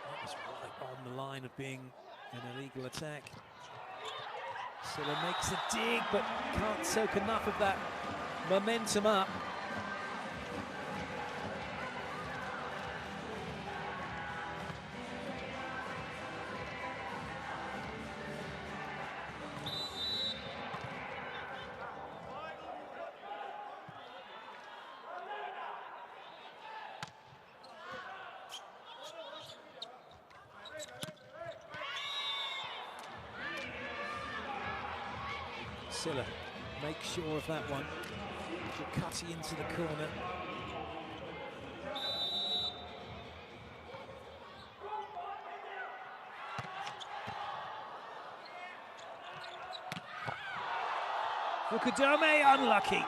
That was right on the line of being an illegal attack. Silla makes a dig, but can't soak enough of that momentum up. Silla make sure of that one. Cutty into the corner. Fukudome unlucky.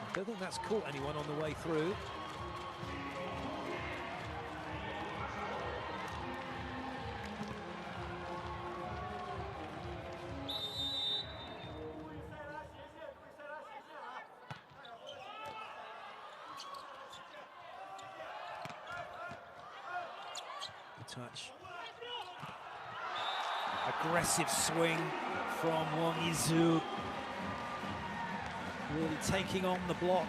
I don't think that's caught anyone on the way through. The touch. Aggressive swing from Wang Yizhu. Really taking on the block.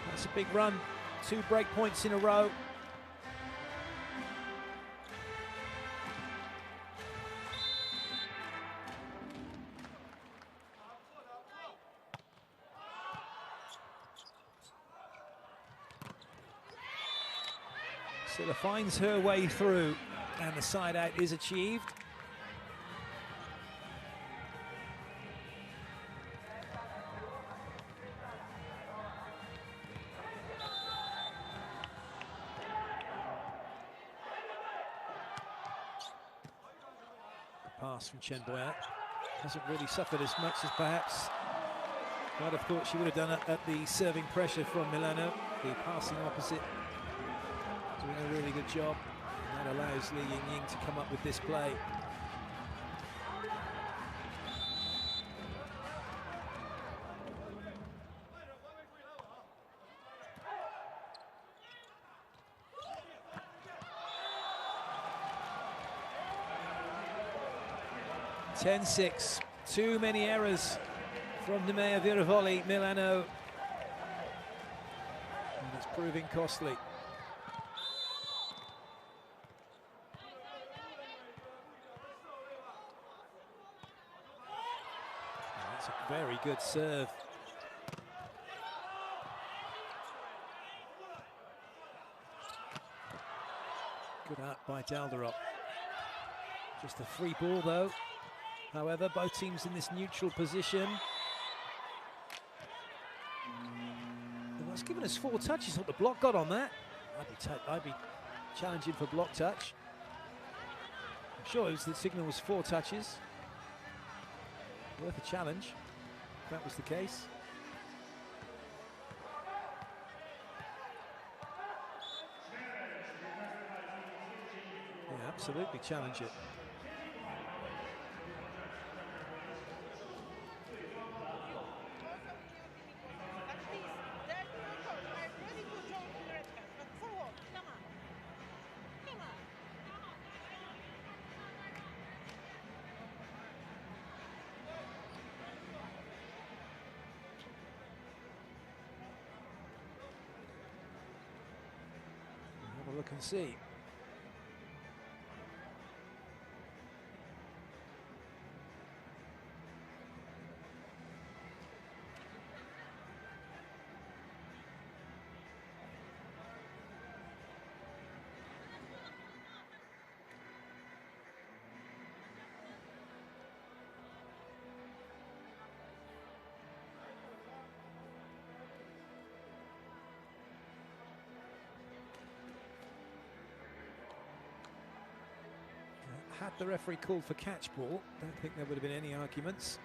That's a big run, 2 break points in a row. Silla finds her way through, and the side out is achieved. Pass from Chen Boyat hasn't really suffered as much as perhaps I'd have thought she would have done at the serving pressure from Milano. The passing opposite doing a really good job, and that allows Ying to come up with this play. (10-6). Too many errors from Vero Volley, Milano, and it's proving costly. That's a very good serve. Good out by Dalderop. Just a free ball though. However, both teams in this neutral position. And that's given us 4 touches. What the block got on that? I'd be challenging for block touch. I'm sure the signal was 4 touches. Worth a challenge, if that was the case. Yeah, absolutely challenge it. Have a look and see. Had the referee called for catch ball, don't think there would have been any arguments.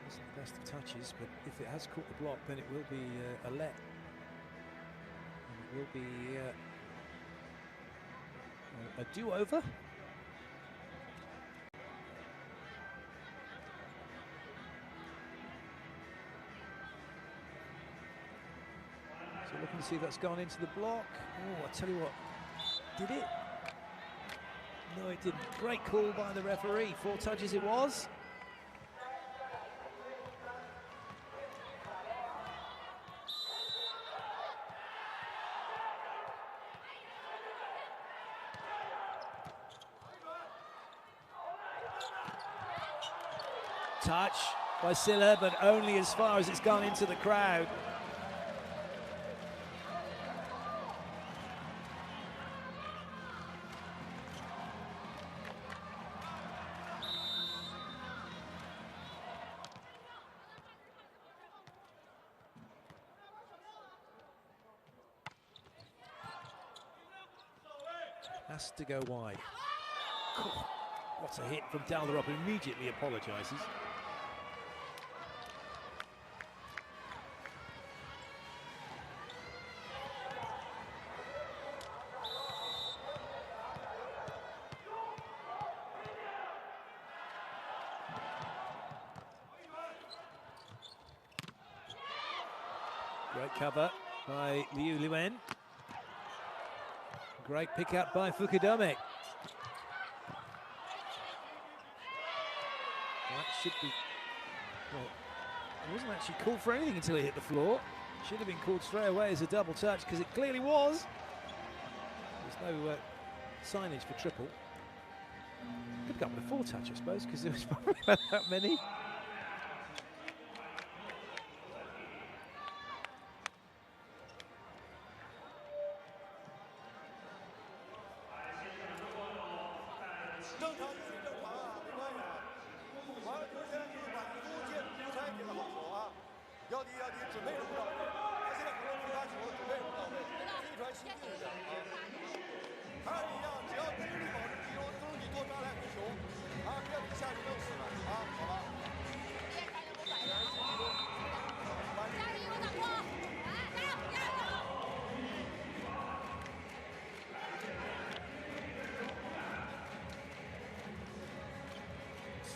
Wasn't the best of touches, but if it has caught the block, then it will be a let. And it will be a do-over. Looking to see if that's gone into the block. Oh, I tell you what, did it? No, it didn't. Great call by the referee. 4 touches it was. Touch by Silla, but only as far as it's gone into the crowd. Has to go wide. What a hit from Dalderop, who immediately apologises. Great cover by Liu Luen. Great pick up by Fukudome. That should be, well, it wasn't actually called for anything until he hit the floor. Should have been called straight away as a double touch, because it clearly was. There's no signage for triple. Could have gone with a full touch, I suppose, because there was probably about that many.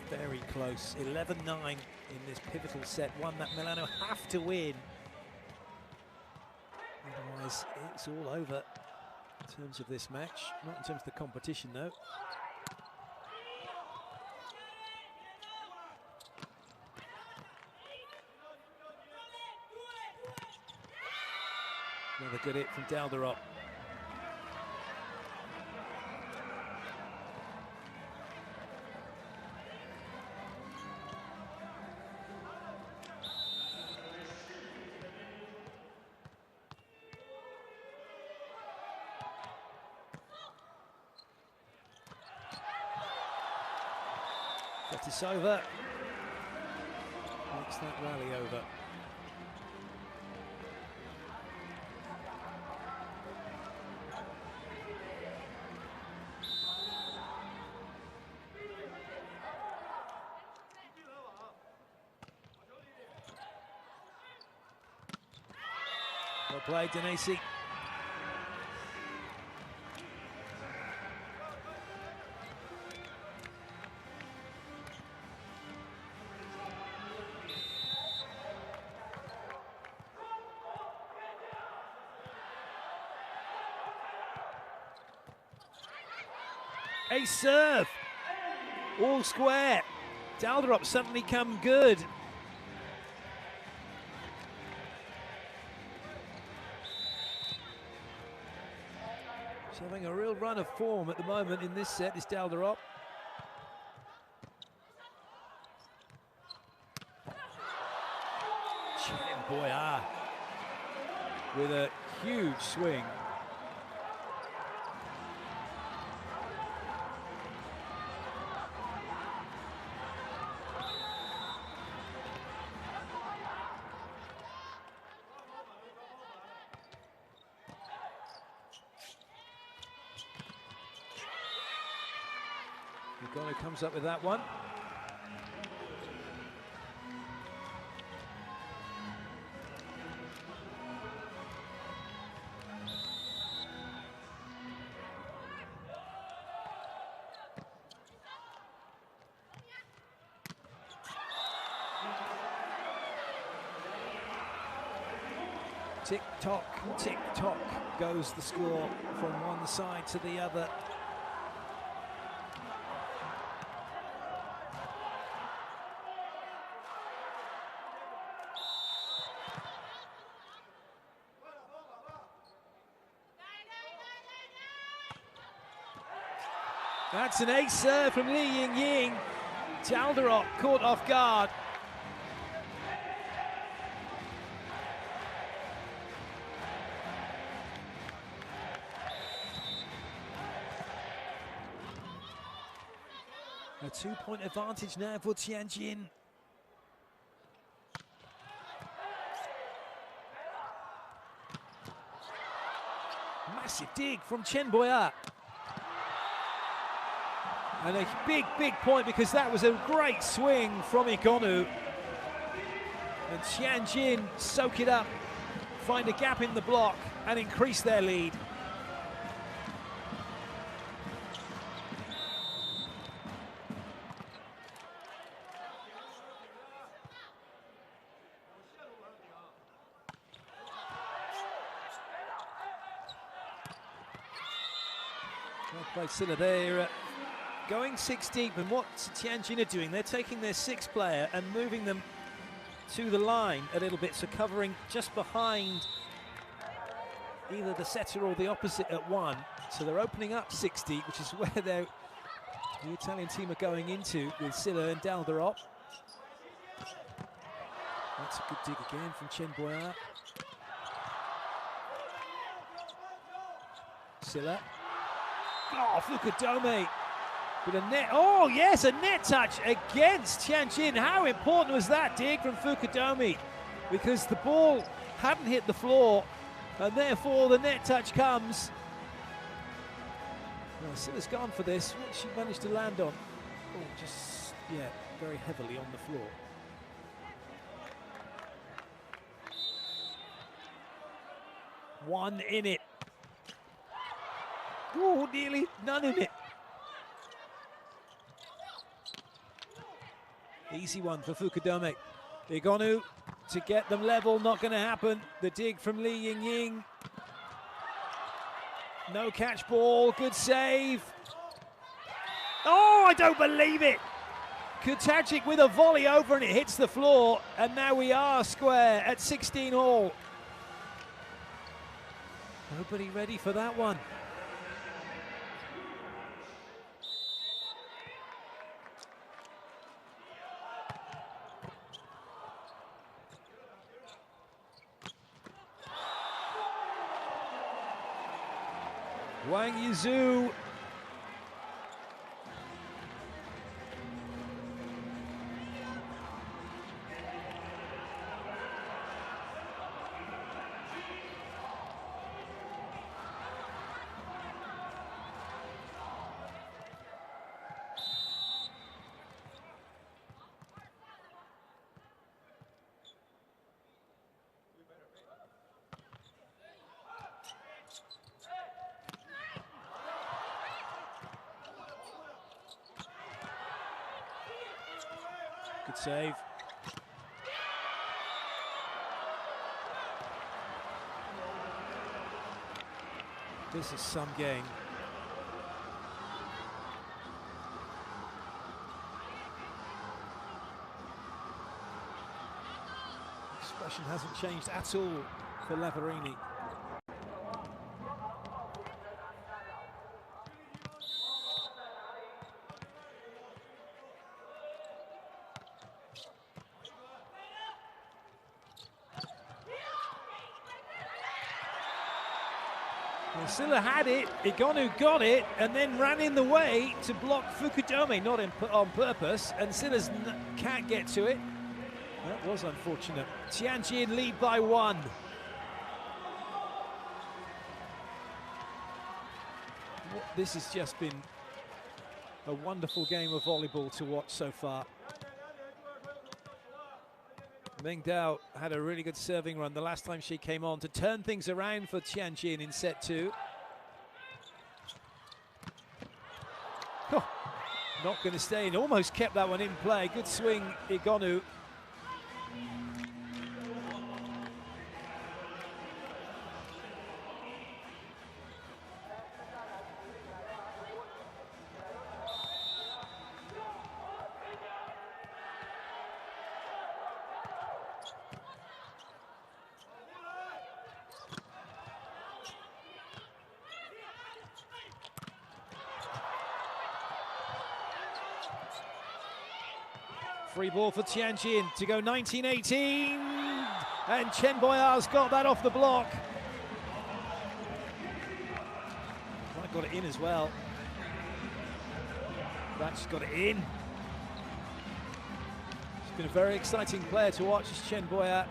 Very close, 11-9 in this pivotal set, one that Milano have to win. Otherwise, it's all over in terms of this match. Not in terms of the competition, though. Another good hit from Dalderop. Over. Makes that rally over. Well played, Denisi. Ace serve, all square. Dalderop suddenly come good. He's having a real run of form at the moment in this set, is Dalderop. Bohai with a huge swing. Egonu comes up with that one. Tick tock goes the score from one side to the other. That's an ace serve from Ying. Dalderop caught off guard. A 2-point advantage now for Tianjin. Massive dig from Bohai. And a big point, because that was a great swing from Egonu. And Tianjin soak it up, find a gap in the block and increase their lead. Well played, Silla. They're going 6 deep, and what Tianjin are doing, they're taking their 6th player and moving them to the line a little bit, so covering just behind either the setter or the opposite at 1. So they're opening up 6 deep, which is where the Italian team are going into with Silla and Dalderop. That's a good dig again from Chen Boyard. Silla. Oh, Fukudome with a net. Oh, yes, a net touch against Tianjin. How important was that dig from Fukudome? Because the ball hadn't hit the floor, and therefore the net touch comes. Well, Silla's gone for this. What she managed to land on? Oh, just, yeah, very heavily on the floor. One in it. Oh, nearly none in it. Easy one for Fukudome. Egonu to get them level, not going to happen. The dig from Ying. No catch ball, good save. Oh, I don't believe it. Kutajic with a volley over and it hits the floor. And now we are square at 16 all. Nobody ready for that one. Wang Yizhu. Good save. This is some game. Expression hasn't changed at all for Lavarini. Silla had it, Egonu got it, and then ran in the way to block Fukudome, not on purpose, and Silla can't get to it. That was unfortunate. Tianjin lead by 1. This has just been a wonderful game of volleyball to watch so far. Meng Dao had a really good serving run the last time she came on to turn things around for Tianjin in set 2. Oh, not going to stay in, almost kept that one in play. Good swing, Egonu. Free ball for Tianjin to go 19-18, and Chen Boyard's got that off the block. Might have got it in as well. That's got it in. She's been a very exciting player to watch, is Chen Boyard.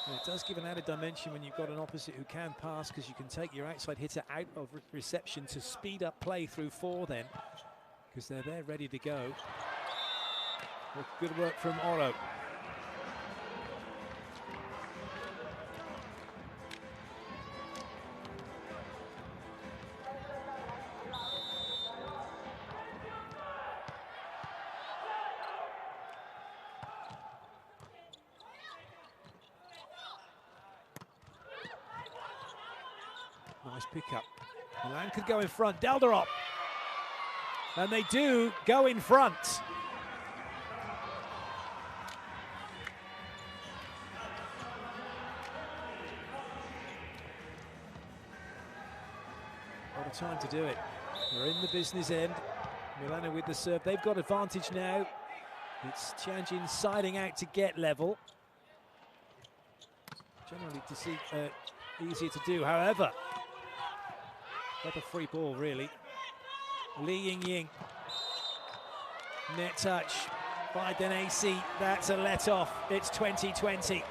It does give an added dimension when you've got an opposite who can pass, because you can take your outside hitter out of reception to speed up play through 4 then, because they're there ready to go. Good work from Oro. Nice pickup. Milan could go in front. Dalderop. And they do go in front. What a time to do it. We're in the business end. Milano with the serve. They've got advantage now. It's Tianjin siding out to get level. Generally easier to do, however. Not a free ball, really. Ying. Net touch by Denesi. That's a let-off. It's 20-20.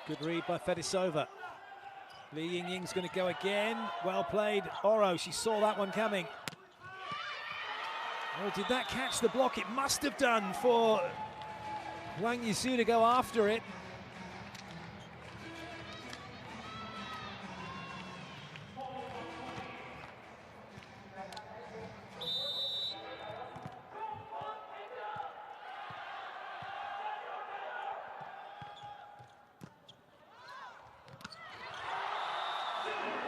Good read by Fedisova. Ying's going to go again. Well played, Oro. She saw that one coming. Oh, did that catch the block? It must have done for Wang Yisu to go after it.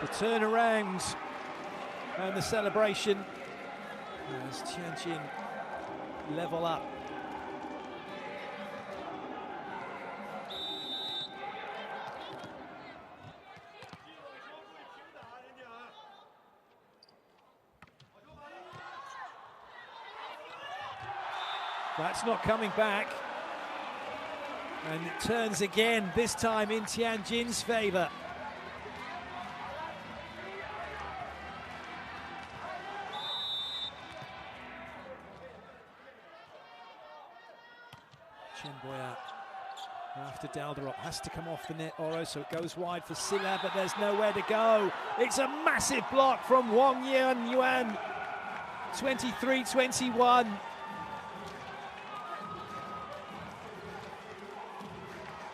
The turnaround and the celebration as Tianjin level up. That's not coming back. And it turns again, this time in Tianjin's favor. After Dalderop has to come off the net, Oro, so it goes wide for Silla, but there's nowhere to go. It's a massive block from Wang Yuan. 23-21.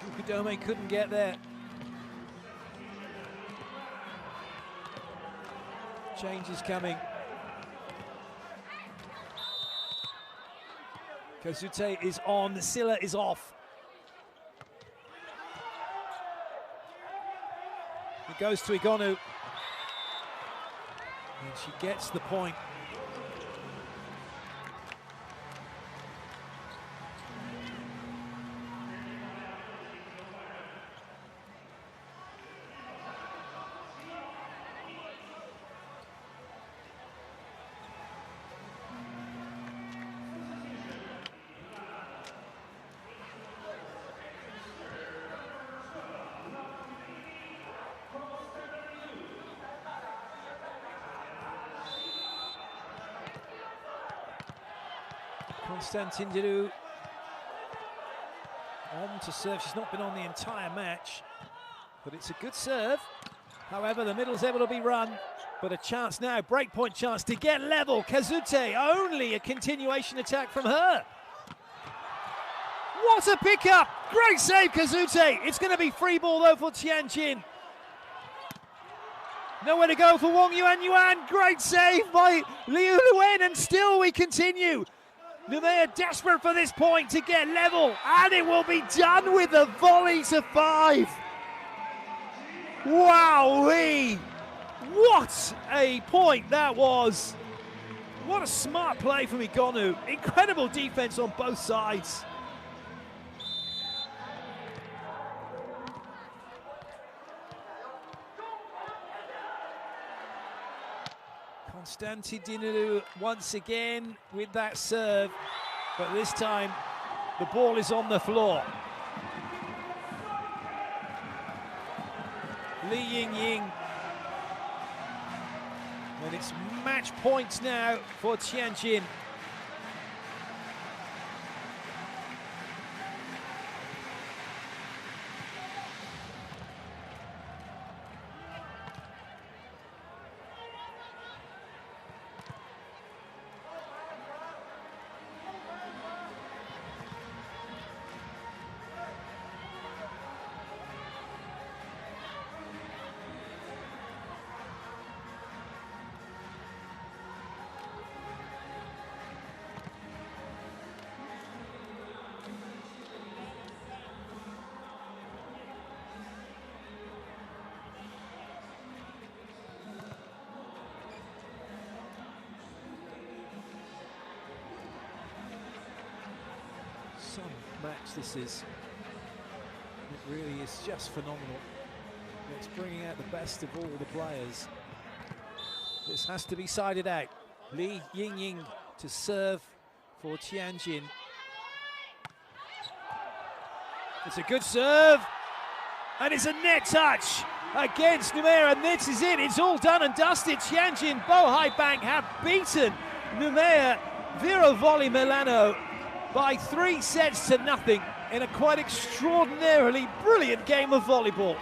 Ukudome couldn't get there. Change is coming. Kozute is on, Silla is off. It goes to Egonu. And she gets the point. Konstantin Diru on to serve. She's not been on the entire match, but it's a good serve. However, the middle's able to be run, but a chance now, breakpoint chance to get level. Kozute, only a continuation attack from her. What a pickup! Great save, Kozute. It's going to be free ball though for Tianjin. Nowhere to go for Wang Yuan. Great save by Liu Luen, and still we continue. They are desperate for this point to get level, and it will be done with a volley to 5. Wowee! What a point that was! What a smart play from Egonu. Incredible defense on both sides. Konstantinidou once again with that serve, but this time the ball is on the floor. Ying, and it's match points now for Tianjin. Some match this is. It really is just phenomenal. It's bringing out the best of all the players. This has to be sided out. Ying to serve for Tianjin. It's a good serve, and it's a net touch against Numea, and this is it. It's all done and dusted. Tianjin Bohai Bank have beaten Numea Vero Volley Milano by 3 sets to nothing in a quite extraordinarily brilliant game of volleyball.